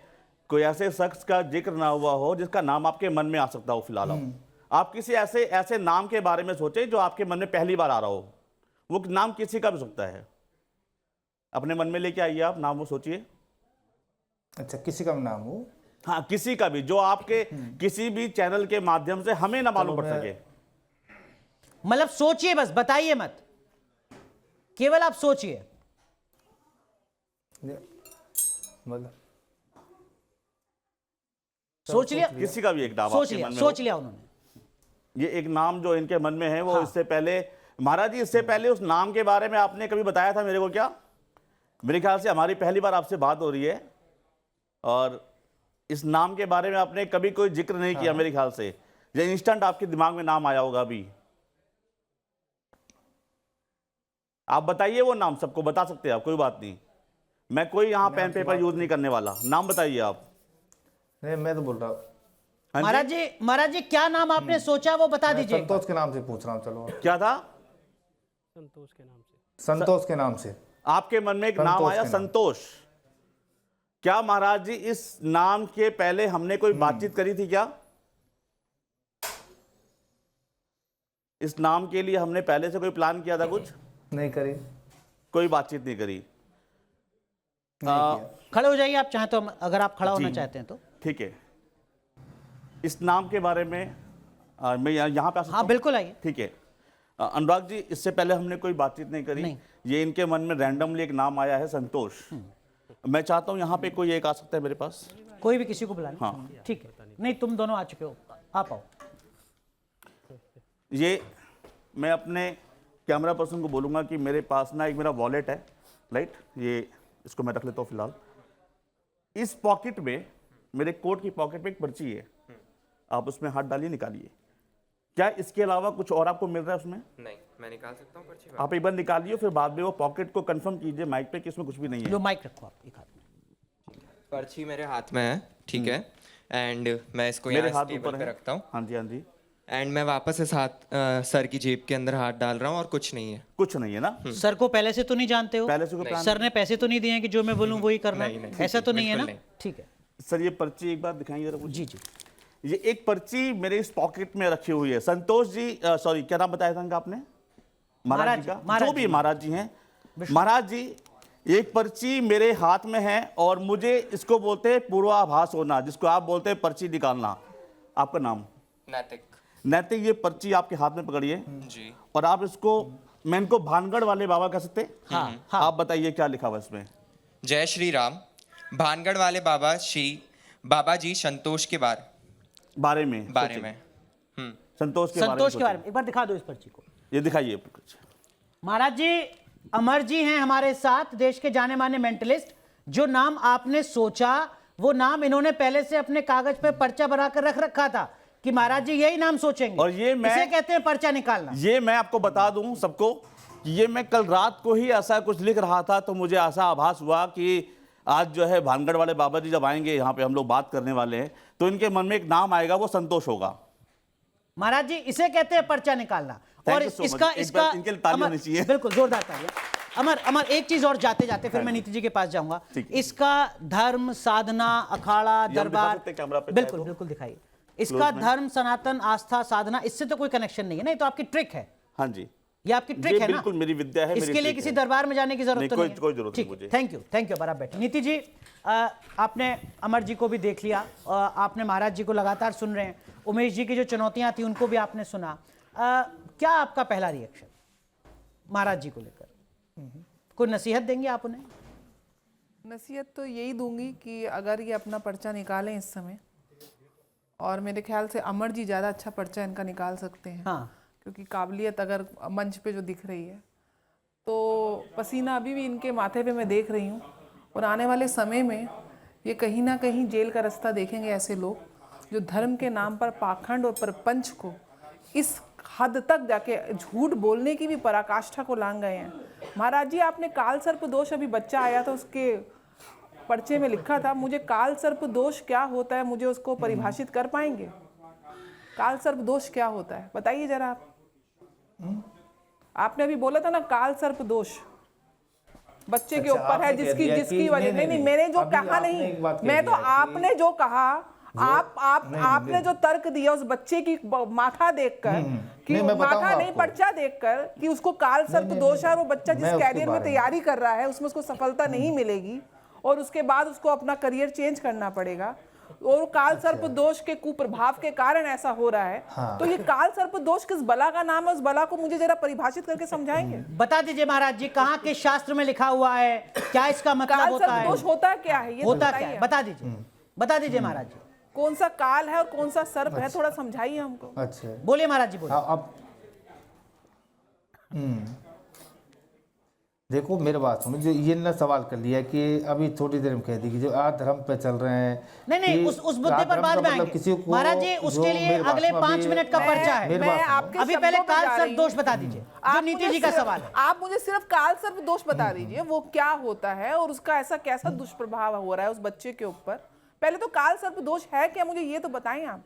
कोई ऐसे शख्स का जिक्र ना हुआ हो जिसका नाम आपके मन में आ सकता हो फिलहाल। आप किसी ऐसे नाम के बारे में सोचें जो आपके मन में पहली बार आ रहा हो। वो नाम किसी का भी सकता है, अपने मन में लेके आइए आप नाम, वो सोचिए। अच्छा, किसी का नाम हो? हाँ, किसी का भी, जो आपके किसी भी चैनल के माध्यम से हमें ना मालूम पड़ सके। मतलब सोचिए, बस बताइए मत, केवल आप सोचिए। मतलब सोच लिया? किसी का भी एक नाम सोच लिया उन्होंने। ये एक नाम जो इनके मन में है वो, इससे पहले महाराज जी, इससे पहले उस नाम के बारे में आपने कभी बताया था मेरे को क्या? मेरे ख्याल से हमारी पहली बार आपसे बात हो रही है और इस नाम के बारे में आपने कभी कोई जिक्र नहीं किया मेरे ख्याल से। ये इंस्टेंट आपके दिमाग में नाम आया होगा अभी। आप बताइए वो नाम, सबको बता सकते हैं आप, कोई बात नहीं। मैं कोई यहाँ पेन पेपर यूज नहीं करने वाला। नाम बताइए आप। नहीं, मैं तो बोल रहा हूँ महाराज जी क्या नाम आपने सोचा वो बता दीजिए। संतोष के नाम से पूछ रहा हूँ। चलो, क्या था? संतोष के नाम से। संतोष के नाम से आपके मन में एक नाम संतोष आया, के नाम। संतोष। क्या महाराज जी इस नाम के पहले हमने कोई बातचीत करी थी क्या? इस नाम के लिए हमने पहले से कोई प्लान किया था? कुछ नहीं करी, कोई बातचीत नहीं करी। खड़े हो जाइए आप चाहें तो, अगर आप खड़ा होना जी। चाहते हैं तो। ठीक है, इस नाम के बारे में मैं यहाँ पे आ सकता हाँ हूँ? बिल्कुल आइए। ठीक है। अनुराग जी, इससे पहले हमने कोई बातचीत नहीं करी। नहीं। ये इनके मन में रैंडमली एक नाम आया है, संतोष। मैं चाहता हूँ यहाँ पे कोई एक आ सकता है मेरे पास। कोई भी किसी को बुला लें। हाँ। ठीक है, नहीं तुम दोनों आ चुके हो, आप आओ। ये मैं अपने कैमरा पर्सन को बोलूँगा कि मेरे पास ना एक मेरा वॉलेट है, राइट, ये इसको मैं रख लेता हूँ फिलहाल। इस पॉकेट में, मेरे कोट की पॉकेट में एक पर्ची है, आप उसमें हाथ डालिए, निकालिए। क्या इसके अलावा कुछ और आपको मिल रहा है उसमें? नहीं, मैं निकाल सकता हूँ पर्ची। आप एक बार निकालिए, फिर बाद में वो पॉकेट को कंफर्म कीजिए माइक पे कि इसमें कुछ भी नहीं है। लो माइक रखो आप एक हाथ में। पर्ची मेरे हाथ में है, ठीक है, एंड मैं इसको मेरे यहाँ हाथ टेबल ऊपर पे है। रखता हूँ, हाँ जी, हाँ जी। एंड मैं वापस इस हाथ सर की जेब के अंदर हाथ डाल रहा हूँ और कुछ नहीं है। कुछ नहीं है ना? सर को पहले से तो नहीं जानते हो? पहले से कोई प्लान? सर ने पैसे तो नहीं दिए हैं कि जो मैं बोलूं वही करना? नहीं, नहीं, ऐसा तो नहीं है ना? बिल्कुल नहीं। ठीक है। सर ये पर्ची एक बार दिखाइए जरा मुझे। जी जी। ये एक पर्ची मेरे इस पॉकेट में रखी हुई है। संतोष जी, सॉरी क्या नाम बताया था इनका आपने? महाराज जी का? महाराज जो भी जी। महाराज जी हैं। महाराज जी, एक पर्ची मेरे हाथ में है और मुझे इसको बोलते हैं पूर्वाभास होना, जिसको आप बोलते हैं पर्ची निकालना। आपका नाम? नैतिक। नैतिक, ये पर्ची आपके हाथ में पकड़िए जी। और आप इसको, मैं इनको भानगढ़ वाले बाबा कह सकते हैं? हाँ, आप बताइए क्या लिखा हुआ इसमें? जय श्री राम, भानगढ़ वाले बाबा श्री बाबा जी संतोष के बारे में संतोष के बारे में एक बार दिखा दो इस पर्ची को। ये दिखाइए। महाराज जी, अमर जी हैं हमारे साथ, देश के जाने माने मेंटलिस्ट। जो नाम आपने सोचा वो नाम इन्होंने पहले से अपने कागज पे पर्चा बनाकर रख रखा था कि महाराज जी यही नाम सोचेंगे, और ये मैं, इसे कहते हैं पर्चा निकालना। ये मैं आपको बता दूं सबको कि ये मैं कल रात को ही ऐसा कुछ लिख रहा था, तो मुझे ऐसा आभास हुआ कि आज जो है भानगढ़ वाले बाबा जी जब आएंगे यहाँ पे, हम लोग बात करने वाले हैं, तो इनके मन में एक नाम आएगा, वो संतोष होगा। महाराज जी इसे कहते हैं पर्चा निकालना। और you so much. इसका एक इसका बार इनके लिए ताली होनी चाहिए। बिल्कुल जोरदार तालियां। अमर अमर, एक चीज और जाते जाते फिर मैं नीति जी के पास जाऊंगा। ठीक है। इसका धर्म, साधना, अखाड़ा, दिखा दरबार, सकते हैं कैमरा पे? बिल्कुल चाहे तो? बिल्कुल दिखाइए। इसका में। धर्म, सनातन, आस्था, साधना, इससे तो कोई कनेक्शन नहीं है ना? ये तो आपकी ट्रिक है। हाँ जी, ये आपकी ट्रिक ये है ना? बिल्कुल मेरी विद्या है, मेरी इसके लिए ट्रिक किसी है। दरबार में जाने की जरूरत नहीं, तो कोई- नहीं है। कोई जरूरत नहीं ठीक, मुझे। थैंक यू, अब आप बैठे। नीति जी, आपने अमर जी को भी देख लिया, आपने महाराज जी को लगातार सुन रहे हैं, उमेश जी की जो चुनौतियां थी उनको भी आपने सुना। क्या आपका पहला रिएक्शन महाराज जी को लेकर? कोई नसीहत देंगे आप उन्हें? नसीहत तो यही दूंगी कि अगर ये अपना पर्चा निकालें इस समय, और मेरे ख्याल से अमर जी ज़्यादा अच्छा पर्चा इनका निकाल सकते हैं। हाँ। क्योंकि काबिलियत अगर मंच पे जो दिख रही है, तो पसीना अभी भी इनके माथे पे मैं देख रही हूँ। और आने वाले समय में ये कहीं ना कहीं जेल का रास्ता देखेंगे ऐसे लोग जो धर्म के नाम पर पाखंड और प्रपंच को इस हद तक जाके झूठ बोलने की भी पराकाष्ठा को लांग गए हैं। महाराज जी, आपने काल सर्प दोष, अभी बच्चा आया था उसके पर्चे में लिखा था, मुझे काल सर्प दोष क्या होता है, मुझे उसको परिभाषित कर पाएंगे? काल सर्प दोष क्या होता है बताइए जरा आप। आपने अभी बोला था ना काल सर्प दोष बच्चे के ऊपर है, जिसकी वजह नहीं, मैंने जो कहा नहीं, मैं तो आपने जो कहा, आपने जो तर्क दिया उस बच्चे की माथा देखकर कि माथा नहीं पर्चा देखकर कि उसको काल सर्प दोष है, और वो बच्चा जिस कैरियर में तैयारी कर रहा है उसमें उसको सफलता नहीं मिलेगी और उसके बाद उसको अपना करियर चेंज करना पड़ेगा, और काल सर्प दोष के कुप्रभाव के कारण ऐसा हो रहा है। तो ये काल सर्प दोष किस बला का नाम है? उस बला को मुझे जरा परिभाषित करके समझाएंगे। बता दीजिए महाराज जी, कहाँ के शास्त्र में लिखा हुआ है? क्या इसका मतलब होता है? काल सर्प दोष होता क्या है? ये होता क्या है? बता दीजिए महाराज जी। कौन सा काल है और कौन सा सर्प है, थोड़ा समझाइए हमको। अच्छा, बोलिए महाराज जी, बोलिए। अब देखो मेरी बात सुनो, जो ये ना सवाल कर लिया कि अभी थोड़ी देर में कह दी कि जो आज धर्म पे चल रहे हैं, नहीं, उस मुद्दे पर बाद में आएंगे महाराज जी। उसके लिए अगले 5 मिनट का पर्चा है। अभी पहले काल सर्प दोष बता दीजिए, जो नीति जी का सवाल है। आप मुझे सिर्फ काल सर्प दोष बता दीजिए, वो क्या होता है और उसका ऐसा कैसा दुष्प्रभाव हो रहा है उस बच्चे के ऊपर। पहले तो काल सर्प दोष है क्या, मुझे ये तो बताएं आप।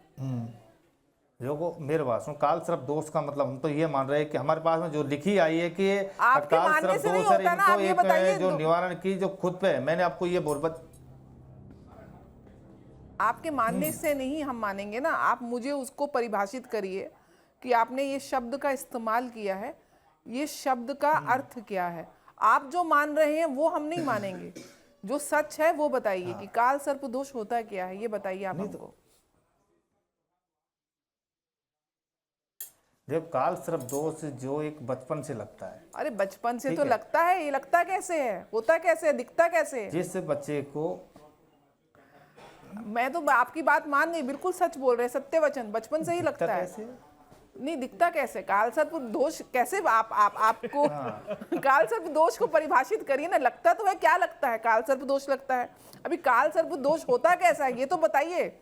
जो को मेरे पास में काल सर्प दोष का मतलब हम तो ये मान रहे हैं कि हमारे पास में जो लिखी आई है कि आपके काल मानने सर्प से नहीं दोष है, होता ना, इनको आप ये एक बताइए जो निवारण की जो खुद पे है, मैंने आपको ये आपके मानने से नहीं हम मानेंगे ना। आप मुझे उसको परिभाषित करिए कि आपने ये शब्द का इस्तेमाल किया है, ये शब्द का अर्थ क्या है। आप जो मान रहे हैं वो हम नहीं मानेंगे, जो सच है वो बताइए कि काल सर्प दोष होता क्या है, ये बताइए आप हमको। जब काल सर्प दोष जो एक बचपन से लगता है। अरे बचपन से तो लगता है, ये लगता कैसे है, होता कैसे है, दिखता कैसे है? जिस बच्चे को, मैं तो आपकी बात मान गई, बिल्कुल सच बोल रहे हैं, सत्य वचन, बचपन से ही लगता है। नहीं दिखता कैसे? काल सर्प दोष कैसे आपको काल सर्प दोष को परिभाषित करिए ना। लगता तो है, क्या लगता है? काल सर्प दोष लगता है। अभी काल सर्प दोष होता कैसा है ये तो बताइए।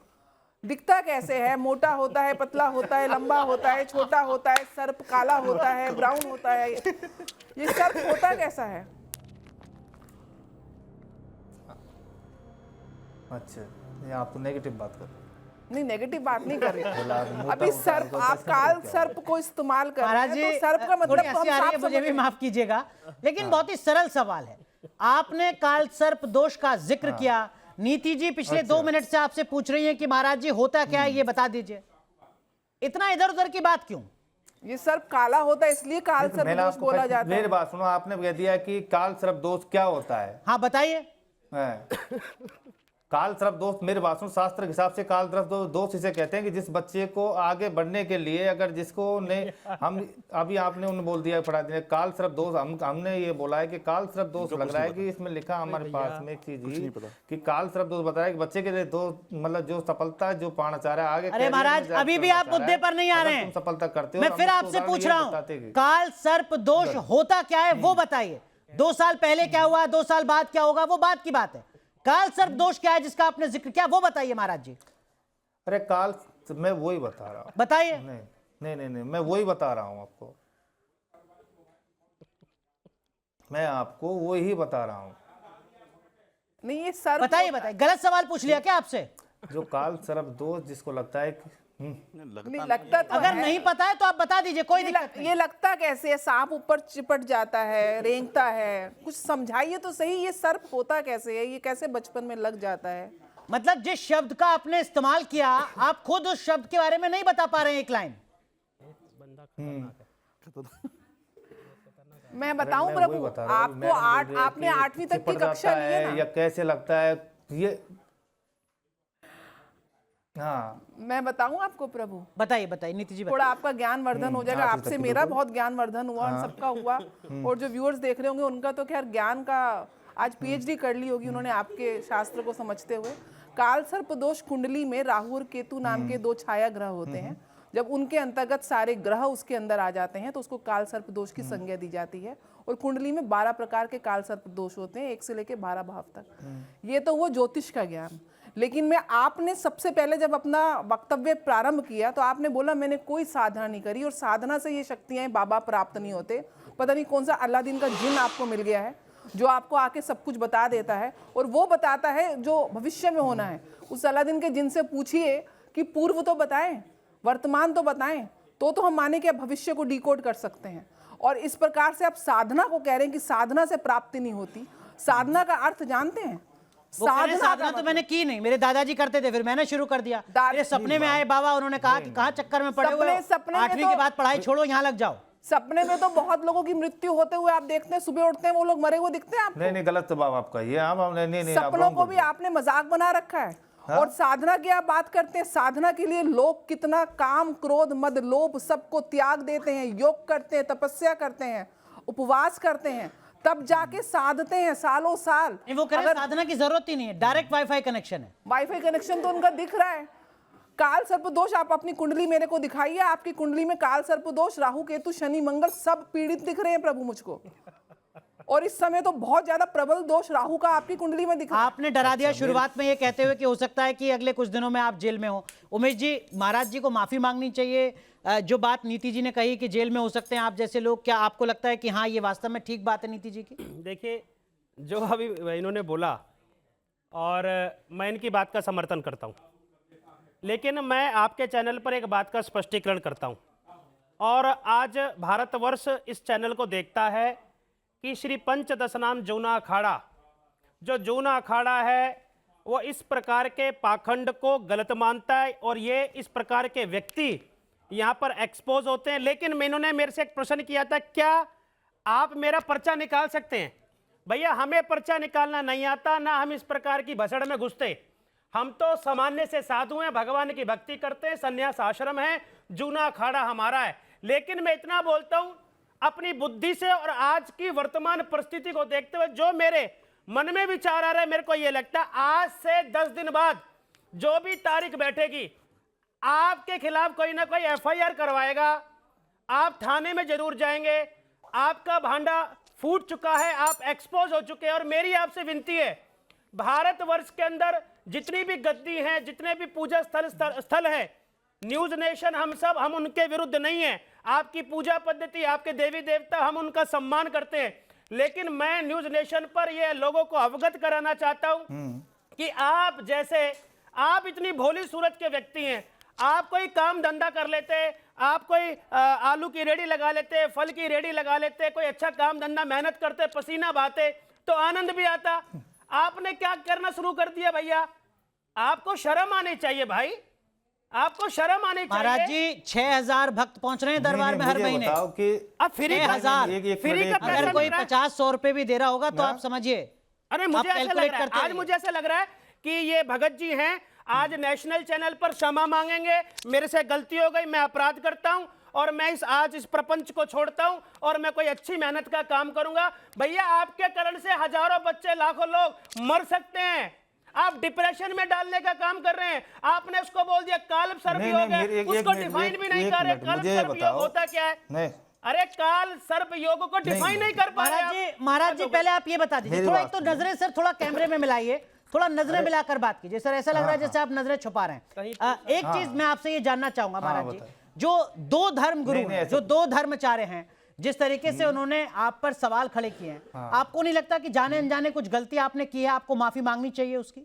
दिखता कैसे है? मोटा होता है, पतला होता है, लंबा होता है, छोटा होता है, सर्प काला होता है, ब्राउन होता है, ये सर्प होता कैसा है? अच्छा, ये आप तो नेगेटिव बात कर रहे हो। नहीं नेगेटिव बात नहीं कर रहे। अभी सर्प, आप काल सर्प को इस्तेमाल कर रहे हैं तो सर्प का मतलब थोड़ी हंसी आ रही है, मुझे भी माफ कीजिएगा, लेकिन बहुत ही सरल सवाल है। आपने काल सर्प दोष का जिक्र किया, नीति जी पिछले 2 मिनट से आपसे पूछ रही हैं कि महाराज जी होता क्या है, ये बता दीजिए। इतना इधर उधर की बात क्यों? ये सर्प काला होता है इसलिए काल सर्प दोष बोला जाता है। मेरी बात सुनो, आपने कह दिया कि काल सर्प दोष क्या होता है। हाँ बताइए। काल सर्प दोष, मेरे बात सुनो, शास्त्र के हिसाब से काल सर्प दोष इसे कहते हैं कि जिस बच्चे को आगे बढ़ने के लिए, अगर जिसको ने हम अभी आपने उन्हें बोल दिया, पढ़ा दिया काल सर्प दोष, हमने ये बोला है कि काल सर्प दोष लग रहा है कि इसमें लिखा हमारे पास में एक चीज ही कि काल सर्प दोष बताया कि बच्चे के लिए दो मतलब जो सफलता जो पाना चाह रहा है आगे। अरे महाराज अभी भी आप मुद्दे पर नहीं आ रहे हैं। सफलता करते हो, मैं फिर आपसे पूछ रहा हूँ, काल सर्प दोष होता क्या है वो बताइए। 2 साल पहले क्या हुआ, 2 साल बाद क्या होगा, वो बात की बात है। काल सर्प दोष क्या है जिसका आपने जिक्र किया, वो बताइए महाराज जी। अरे काल, मैं वही बता रहा हूँ। बताइए। नहीं, मैं वही बता रहा हूँ आपको, मैं आपको वही बता रहा हूँ। नहीं ये सर्प बताइए, गलत सवाल पूछ लिया क्या आपसे? जो काल सर्प दोष जिसको लगता है नहीं लगता तो अगर नहीं पता है तो आप बता दीजिए, कोई दिक्कत नहीं। ये लगता कैसे है? सांप ऊपर चिपट जाता है, रेंगता है, कुछ समझाइए तो सही। ये सर्प होता कैसे है? ये कैसे बचपन में लग जाता है? मतलब जिस शब्द का आपने इस्तेमाल किया, आप खुद उस शब्द के बारे में नहीं बता पा रहे हैं एक लाइन। मैं बताऊं प्रभु आपको, आपने 8वीं तक की कक्षा ली है ना? या कैसे लगता है ये? हाँ मैं बताऊं आपको प्रभु। बताइए नीति जी। थोड़ा आपका ज्ञान वर्धन हो जाएगा। आपसे मेरा बहुत ज्ञान वर्धन हुआ, हम सबका हुआ। और जो व्यूअर्स देख रहे होंगे उनका तो खैर ज्ञान का आज पीएचडी कर ली होगी उन्होंने आपके शास्त्र को समझते हुए। काल सर्प दोष कुंडली में राहु और केतु नाम के 2 छाया ग्रह होते हैं। जब उनके अंतर्गत सारे ग्रह उसके अंदर आ जाते हैं तो उसको काल सर्प दोष की संज्ञा दी जाती है। और कुंडली में 12 प्रकार के काल सर्प दोष होते हैं, 1 से लेकर 12 भाव तक। ये तो वो ज्योतिष का ज्ञान। लेकिन मैं आपने सबसे पहले जब अपना वक्तव्य प्रारंभ किया तो आपने बोला मैंने कोई साधना नहीं करी और साधना से ये शक्तियां बाबा प्राप्त नहीं होते। पता नहीं कौन सा अलादीन का जिन आपको मिल गया है जो आपको आके सब कुछ बता देता है और वो बताता है जो भविष्य में होना है। उस अलादीन के जिन से पूछिए कि पूर्व तो बताएं, वर्तमान तो बताएं, तो हम माने कि आप भविष्य को डिकोड कर सकते हैं। और इस प्रकार से आप साधना को कह रहे हैं कि साधना से प्राप्ति नहीं होती। साधना का अर्थ जानते हैं? साधना तो मैंने की नहीं, मेरे दादाजी करते थे, फिर मैंने शुरू कर दिया। मेरे सपने में आए बाबा, उन्होंने कहा कि कहाँ चक्कर में पड़े हुए, 8वीं के बाद पढ़ाई छोड़ो, यहाँ लग जाओ। सपने में तो बहुत लोगों की मृत्यु होते हुए आप देखते हैं, सुबह उठते हैं वो लोग मरे हुए दिखते हैं आपको। नहीं गलत जवाब आपका ये। नहीं, सपनों को भी आपने मजाक बना रखा है। और साधना की आप बात करते हैं, साधना के लिए लोग कितना काम क्रोध मद लोभ सबको त्याग देते हैं, योग करते हैं, तपस्या करते हैं, उपवास करते हैं, तब जाके साधते हैं सालों साल। वो कह रहे हैं साधना की जरूरत ही नहीं है, डायरेक्ट वाईफाई कनेक्शन है। वाईफाई कनेक्शन तो उनका दिख रहा है। काल सर्प दोष आप अपनी कुंडली मेरे को दिखाइए। आपकी कुंडली में काल सर्प दोष, राहु केतु शनि मंगल सब पीड़ित दिख रहे हैं प्रभु मुझको। और इस समय तो बहुत ज्यादा प्रबल दोष राहु का आपकी कुंडली में दिख रहा है। आपने डरा दिया शुरुआत में ये कहते हुए कि हो सकता है कि अगले कुछ दिनों में आप जेल में हो। उमेश जी, महाराज जी को माफी मांगनी चाहिए। जो बात नीति जी ने कही कि जेल में हो सकते हैं आप जैसे लोग, क्या आपको लगता है कि हाँ ये वास्तव में ठीक बात है नीति जी की? देखिए, जो अभी इन्होंने बोला और मैं इनकी बात का समर्थन करता हूँ। लेकिन मैं आपके चैनल पर एक बात का स्पष्टीकरण करता हूं, और आज भारतवर्ष इस चैनल को देखता है कि श्री पंचदशनाम जूना अखाड़ा, जो जूना अखाड़ा है वो इस प्रकार के पाखंड को गलत मानता है और ये इस प्रकार के व्यक्ति यहाँ पर एक्सपोज होते हैं। लेकिन इन्होंने मेरे से एक प्रश्न किया था, क्या आप मेरा पर्चा निकाल सकते हैं? भैया हमें पर्चा निकालना नहीं आता, ना हम इस प्रकार की भसड़ में घुसते। हम तो सामान्य से साधु हैं, भगवान की भक्ति करते हैं, संन्यास आश्रम है, जूना अखाड़ा हमारा है। लेकिन मैं इतना बोलता हूं अपनी बुद्धि से और आज की वर्तमान परिस्थिति को देखते हुए जो मेरे मन में विचार आ रहा है, मेरे को यह लगता है आज से 10 दिन बाद जो भी तारीख बैठेगी आपके खिलाफ कोई ना कोई एफआईआर करवाएगा, आप थाने में जरूर जाएंगे, आपका भांडा फूट चुका है, आप एक्सपोज हो चुके हैं। और मेरी आपसे विनती है, भारतवर्ष के अंदर जितनी भी गद्दी हैं, जितने भी पूजा स्थल है, न्यूज नेशन हम उनके विरुद्ध नहीं है। आपकी पूजा पद्धति, आपके देवी देवता, हम उनका सम्मान करते हैं। लेकिन मैं न्यूज नेशन पर यह लोगों को अवगत कराना चाहता हूं कि आप इतनी भोली सूरत के व्यक्ति हैं, आप कोई काम धंधा कर लेते, आप कोई आलू की रेडी लगा लेते, फल की रेडी लगा लेते, कोई अच्छा काम धंधा मेहनत करते, पसीना बहाते तो आनंद भी आता। आपने क्या करना शुरू कर दिया भैया? आपको शर्म आनी चाहिए भाई, आपको शर्म आनी चाहिए। महाराज जी 6000 भक्त पहुंच रहे हैं दरबार में हर महीने। अब फ्री का 6000 अगर कोई 50-100 रुपए भी दे रहा होगा तो आप समझिए। अरे मुझे ऐसा लग रहा है, आज मुझे ऐसा लग रहा है कि ये भगत जी हैं, आज नेशनल चैनल पर क्षमा मांगेंगे, मेरे से गलती हो गई, मैं अपराध करता हूं और मैं आज इस प्रपंच को छोड़ता हूं और मैं कोई अच्छी मेहनत का काम करूंगा। भैया आपके कारण से हजारों बच्चे, लाखों लोग मर सकते हैं। आप डिप्रेशन में डालने का काम कर रहे हैं। आपने उसको बोल दिया काल सर्प योग है, उसको डिफाइन भी नहीं कर रहे। काल सर्प योग होता क्या है? अरे काल सर्प योग को डिफाइन नहीं कर पा रहे। महाराज जी पहले आप ये बता दीजिए, थोड़ा एक तो नजरें सर थोड़ा कैमरे में मिलाइए, थोड़ा नजरें मिलाकर बात कीजिए सर। ऐसा लग रहा है जैसे आप नजरें छुपा रहे हैं। एक चीज मैं आपसे ये जानना चाहूंगा महाराज जी, जो दो धर्म गुरु हैं, जो दो धर्माचार्य हैं, जिस तरीके से उन्होंने आप पर सवाल खड़े किए हैं, आपको नहीं लगता कि जाने अनजाने कुछ गलती आपने की है, आपको माफी मांगनी चाहिए उसकी?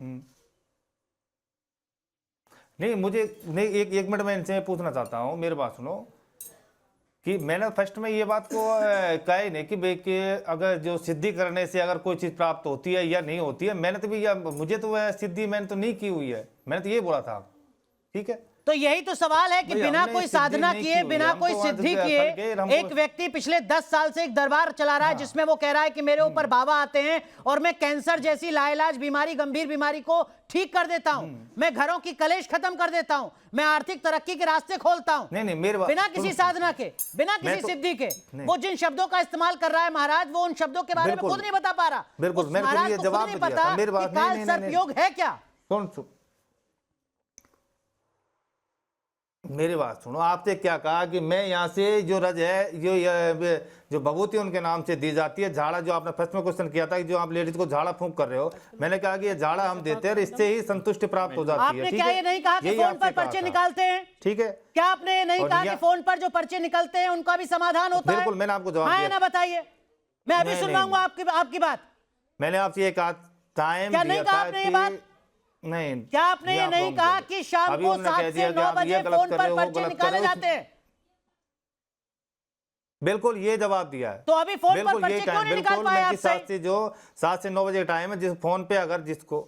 नहीं, मुझे नहीं, एक मिनट मैं इनसे पूछना चाहता हूँ, मेरी बात सुनो कि मैंने फर्स्ट में ये बात को कहा ही नहीं कि अगर जो सिद्धि करने से अगर कोई चीज प्राप्त होती है या नहीं होती है। मैंने तो भी मुझे तो वह सिद्धि मैंने तो नहीं की हुई है, मैंने तो ये बोला था। ठीक है, तो यही तो सवाल है कि बिना कोई साधना किए, बिना कोई सिद्धि किए एक व्यक्ति पिछले 10 साल से एक दरबार चला रहा है जिसमें वो कह रहा है कि मेरे ऊपर बाबा आते हैं और मैं कैंसर जैसी लाइलाज बीमारी, गंभीर बीमारी को ठीक कर देता हूं, मैं घरों की कलेश खत्म कर देता हूं, मैं आर्थिक तरक्की के रास्ते खोलता हूं। नहीं, मेरे बिना किसी साधना के, बिना किसी सिद्धि के वो जिन शब्दों का इस्तेमाल कर रहा है महाराज, वो उन शब्दों के बारे में खुद नहीं बता पा रहा। बिल्कुल, महाराज को खुद नहीं पता कि काल सर्प योग है क्या। मेरी बात सुनो, आपसे क्या कहा कि मैं यहाँ से जो रज है, जो भभूति उनके नाम से दी जाती है, झाड़ा जो आपने फर्स्ट में क्वेश्चन किया था कि जो आप लेडीज को झाड़ा फूंक कर रहे हो, मैंने कहा कि ये झाड़ा हम देते हैं और इससे ही संतुष्टि प्राप्त हो जाती है। आपने क्या ये नहीं कहा कि फोन पर पर्चे निकालते हैं? ठीक है, क्या आपने ये नहीं कहा कि फोन पर जो पर्चे निकलते हैं उनका भी समाधान होता है? बिल्कुल, मैंने आपको जवाब दिया। ना बताइए, मैं अभी सुनवाऊंगा आपकी बात। मैंने आपसे ये कहा टाइम क्या नहीं कहा आपने ये बात? नहीं, क्या आपने ये नहीं कहा कि शाम को 7 से 9 बजे फोन पर पर्चे निकाले जाते हैं? बिल्कुल ये जवाब दिया है। तो अभी फोन पर पर्चे क्यों नहीं निकाल पाए आप? 7 से 9 बजे टाइम है, जिस फोन पे अगर जिसको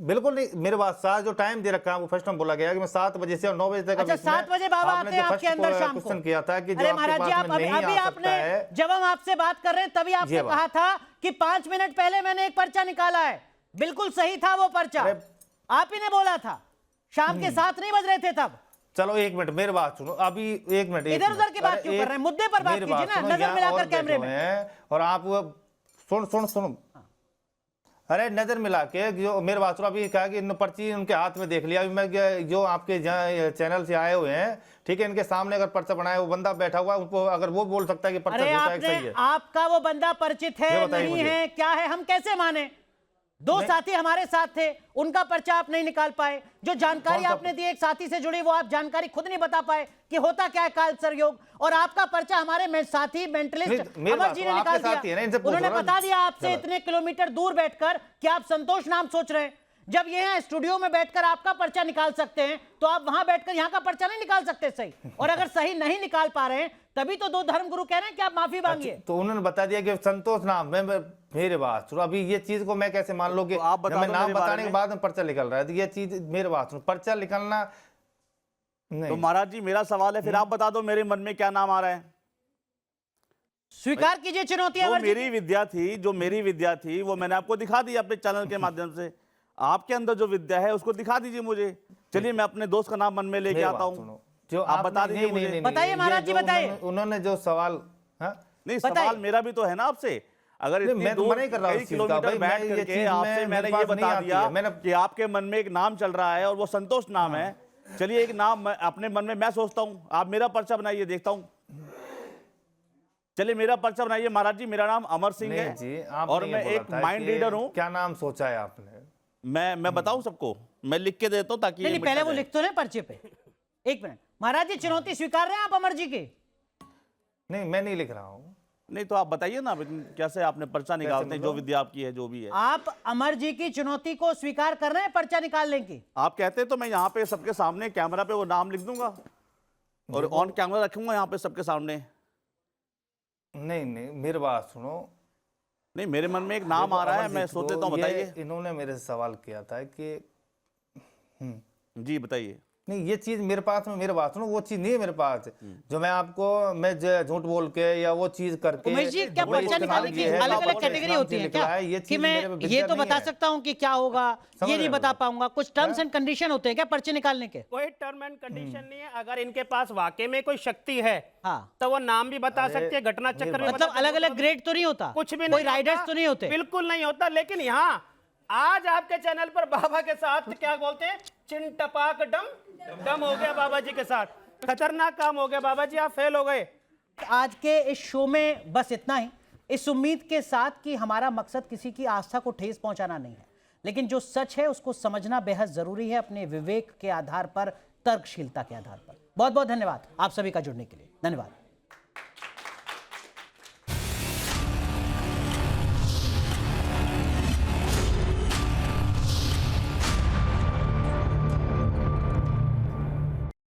बिल्कुल नहीं, मेरे पास 7 जो टाइम दे रखा है वो फर्स्ट टाइम बोला गया कि मैं 7 बजे से 9 बजे तक। अच्छा, 7 बजे बाबा आते हैं आपके अंदर शाम को? क्वेश्चन किया था कि अरे महाराज जी, अभी आपने, जब हम आपसे बात कर रहे हैं तभी आपने कहा था कि 5 मिनट पहले मैंने एक पर्चा निकाला है। बिल्कुल सही था वो पर्चा, आप ही ने बोला था। शाम के 7 नहीं बज रहे थे तब। चलो एक मिनट, मेरी बात सुनो, अभी एक मिनट, इधर उधर की बात क्यों कर रहे हैं? मुद्दे पर बात कीजिए ना, नजर मिलाकर कैमरे में। और आप सुन अरे नजर मिला के जो मेरे बात सुनो, अभी कहा कि इन पर्ची उनके हाथ में देख लिया। अभी मैं जो आपके चैनल से आए हुए हैं, ठीक है, इनके सामने अगर पर्चा बनाया, वो बंदा बैठा हुआ है, उनको अगर वो बोल सकता है कि पर्चा होता है, सही है। आपका वो बंदा परिचित है नहीं है, क्या है, हम कैसे माने? 2 साथी हमारे साथ थे, उनका पर्चा आप नहीं निकाल पाए। जो जानकारी आपने दी एक साथी से जुड़ी, वो आप जानकारी खुद नहीं बता पाए कि होता क्या है काल सर्प योग। और आपका पर्चा हमारे साथी मेंटलिस्ट अमर जी ने निकाल दिया। उन्होंने बता दिया आपसे इतने किलोमीटर दूर बैठकर कि आप संतोष नाम सोच रहे हैं। जब ये हैं स्टूडियो में बैठकर आपका पर्चा निकाल सकते हैं तो आप वहां बैठकर यहाँ का पर्चा नहीं निकाल सकते सही। और अगर सही नहीं निकाल पा रहे हैं तभी तो दो धर्मगुरु कह रहे हैं कि आप माफी मांगिए। तो उन्होंने बता दिया कि संतोष नाम मेरे बात सुनो। अभी ये चीज को मैं कैसे मान लो कि आप बता मैं दो नाम मेरे बारे बताने के में। बाद में पर्चा निकल रहा है, तो ये चीज मेरे बात सुनो, पर्चा निकलना नहीं। तो महाराज जी मेरा सवाल है, फिर आप बता दो मेरे मन में क्या नाम आ रहा है। स्वीकार कीजिए चुनौती। जो अमर जी मेरी विद्या थी वो मैंने आपको दिखा दी अपने चैनल के माध्यम से। आपके अंदर जो विद्या है उसको दिखा दीजिए मुझे। चलिए मैं अपने दोस्त का नाम मन में लेके मेरी आता बात हूँ, सुनो, जो आप बता आपने- दीजिए नहीं, मुझे। नहीं, बताइए ये महाराज जी, जो बताइए। उन्होंने जो सवाल, हाँ नहीं बताइए। सवाल मेरा भी तो है ना आपसे। अगर नहीं, इतनी मैं तो दूर मना ही कर रहा हूँ कई इस चीज का, किलोमीटर भाई, मैं बैठ ये करके चीज आपसे मेरे मैंने पास ये नहीं बता आती दिया है। मैंने कि आपके मन में एक नाम चल रहा है और वो संतोष नाम है। चलिए एक नाम अपने मन में मैं सोचता हूँ, आप मेरा पर्चा बनाइए, देखता हूँ। चलिए मेरा पर्चा बनाइए महाराज जी। मेरा नाम अमर सिंह नहीं है जी, आपने और ये मैं बोला एक था माइंड कि रीडर हूँ। क्या नाम सोचा है आपने? मैं बताऊं सबको, मैं लिख के देता हूँ ताकि नहीं, ये नहीं, पहले मिट वो जाए। लिख तो रहे पर्चे पे। एक मिनट महाराज जी, चुनौती स्वीकार रहे हैं आप अमर जी की? नहीं, मैं नहीं लिख रहा हूँ। नहीं तो आप बताइए ना कैसे आपने पर्चा निकालते हैं, जो मतलब? विद्या आपकी है जो भी है। आप अमर जी की चुनौती को स्वीकार कर रहे हैं पर्चा निकालने की? आप कहते हैं तो मैं यहाँ पे सबके सामने कैमरा पे वो नाम लिख दूंगा और ऑन कैमरा रखूंगा यहाँ पे सबके सामने। नहीं, मेरी बात सुनो। नहीं मेरे मन में एक नाम आ रहा है, मैं सोच लेता हूँ। बताइए। इन्होंने मेरे से सवाल किया था कि जी बताइए। नहीं, ये चीज मेरे पास में, मेरे बात सुनो, वो चीज नहीं है मेरे पास जो मैं आपको मैं झूठ बोल के या वो चीज करके। उमेश जी, क्या पर्चा निकालने की अलग अलग कैटेगरी होती है क्या? कि मैं ये तो बता सकता हूँ कि क्या होगा, ये नहीं बता पाऊंगा। कुछ टर्म्स एंड कंडीशन होते हैं क्या पर्चे निकालने के? कोई टर्म एंड कंडीशन नहीं है। अगर इनके पास वाकई में कोई शक्ति है हाँ, तो वो नाम भी बता सकते हैं, घटना चक्र भी बता मतलब सकते अलग हैं। अलग ग्रेड तो नहीं होता, कुछ भी कोई नहीं राइडर्स होता, तो नहीं होते? बिल्कुल नहीं होता। लेकिन यहाँ आज आपके चैनल पर बाबा के साथ क्या बोलते हैं, चिन टपाक डम डम हो गया बाबा जी के साथ। खतरनाक काम हो गया बाबा जी, आप फेल हो गए। आज के इस शो में बस इतना ही, इस उम्मीद के साथ कि हमारा मकसद किसी की आस्था को ठेस पहुंचाना नहीं है, लेकिन जो सच है उसको समझना बेहद जरूरी है, अपने विवेक के आधार पर, तर्कशीलता के आधार पर। बहुत बहुत धन्यवाद आप सभी का जुड़ने के लिए। धन्यवाद।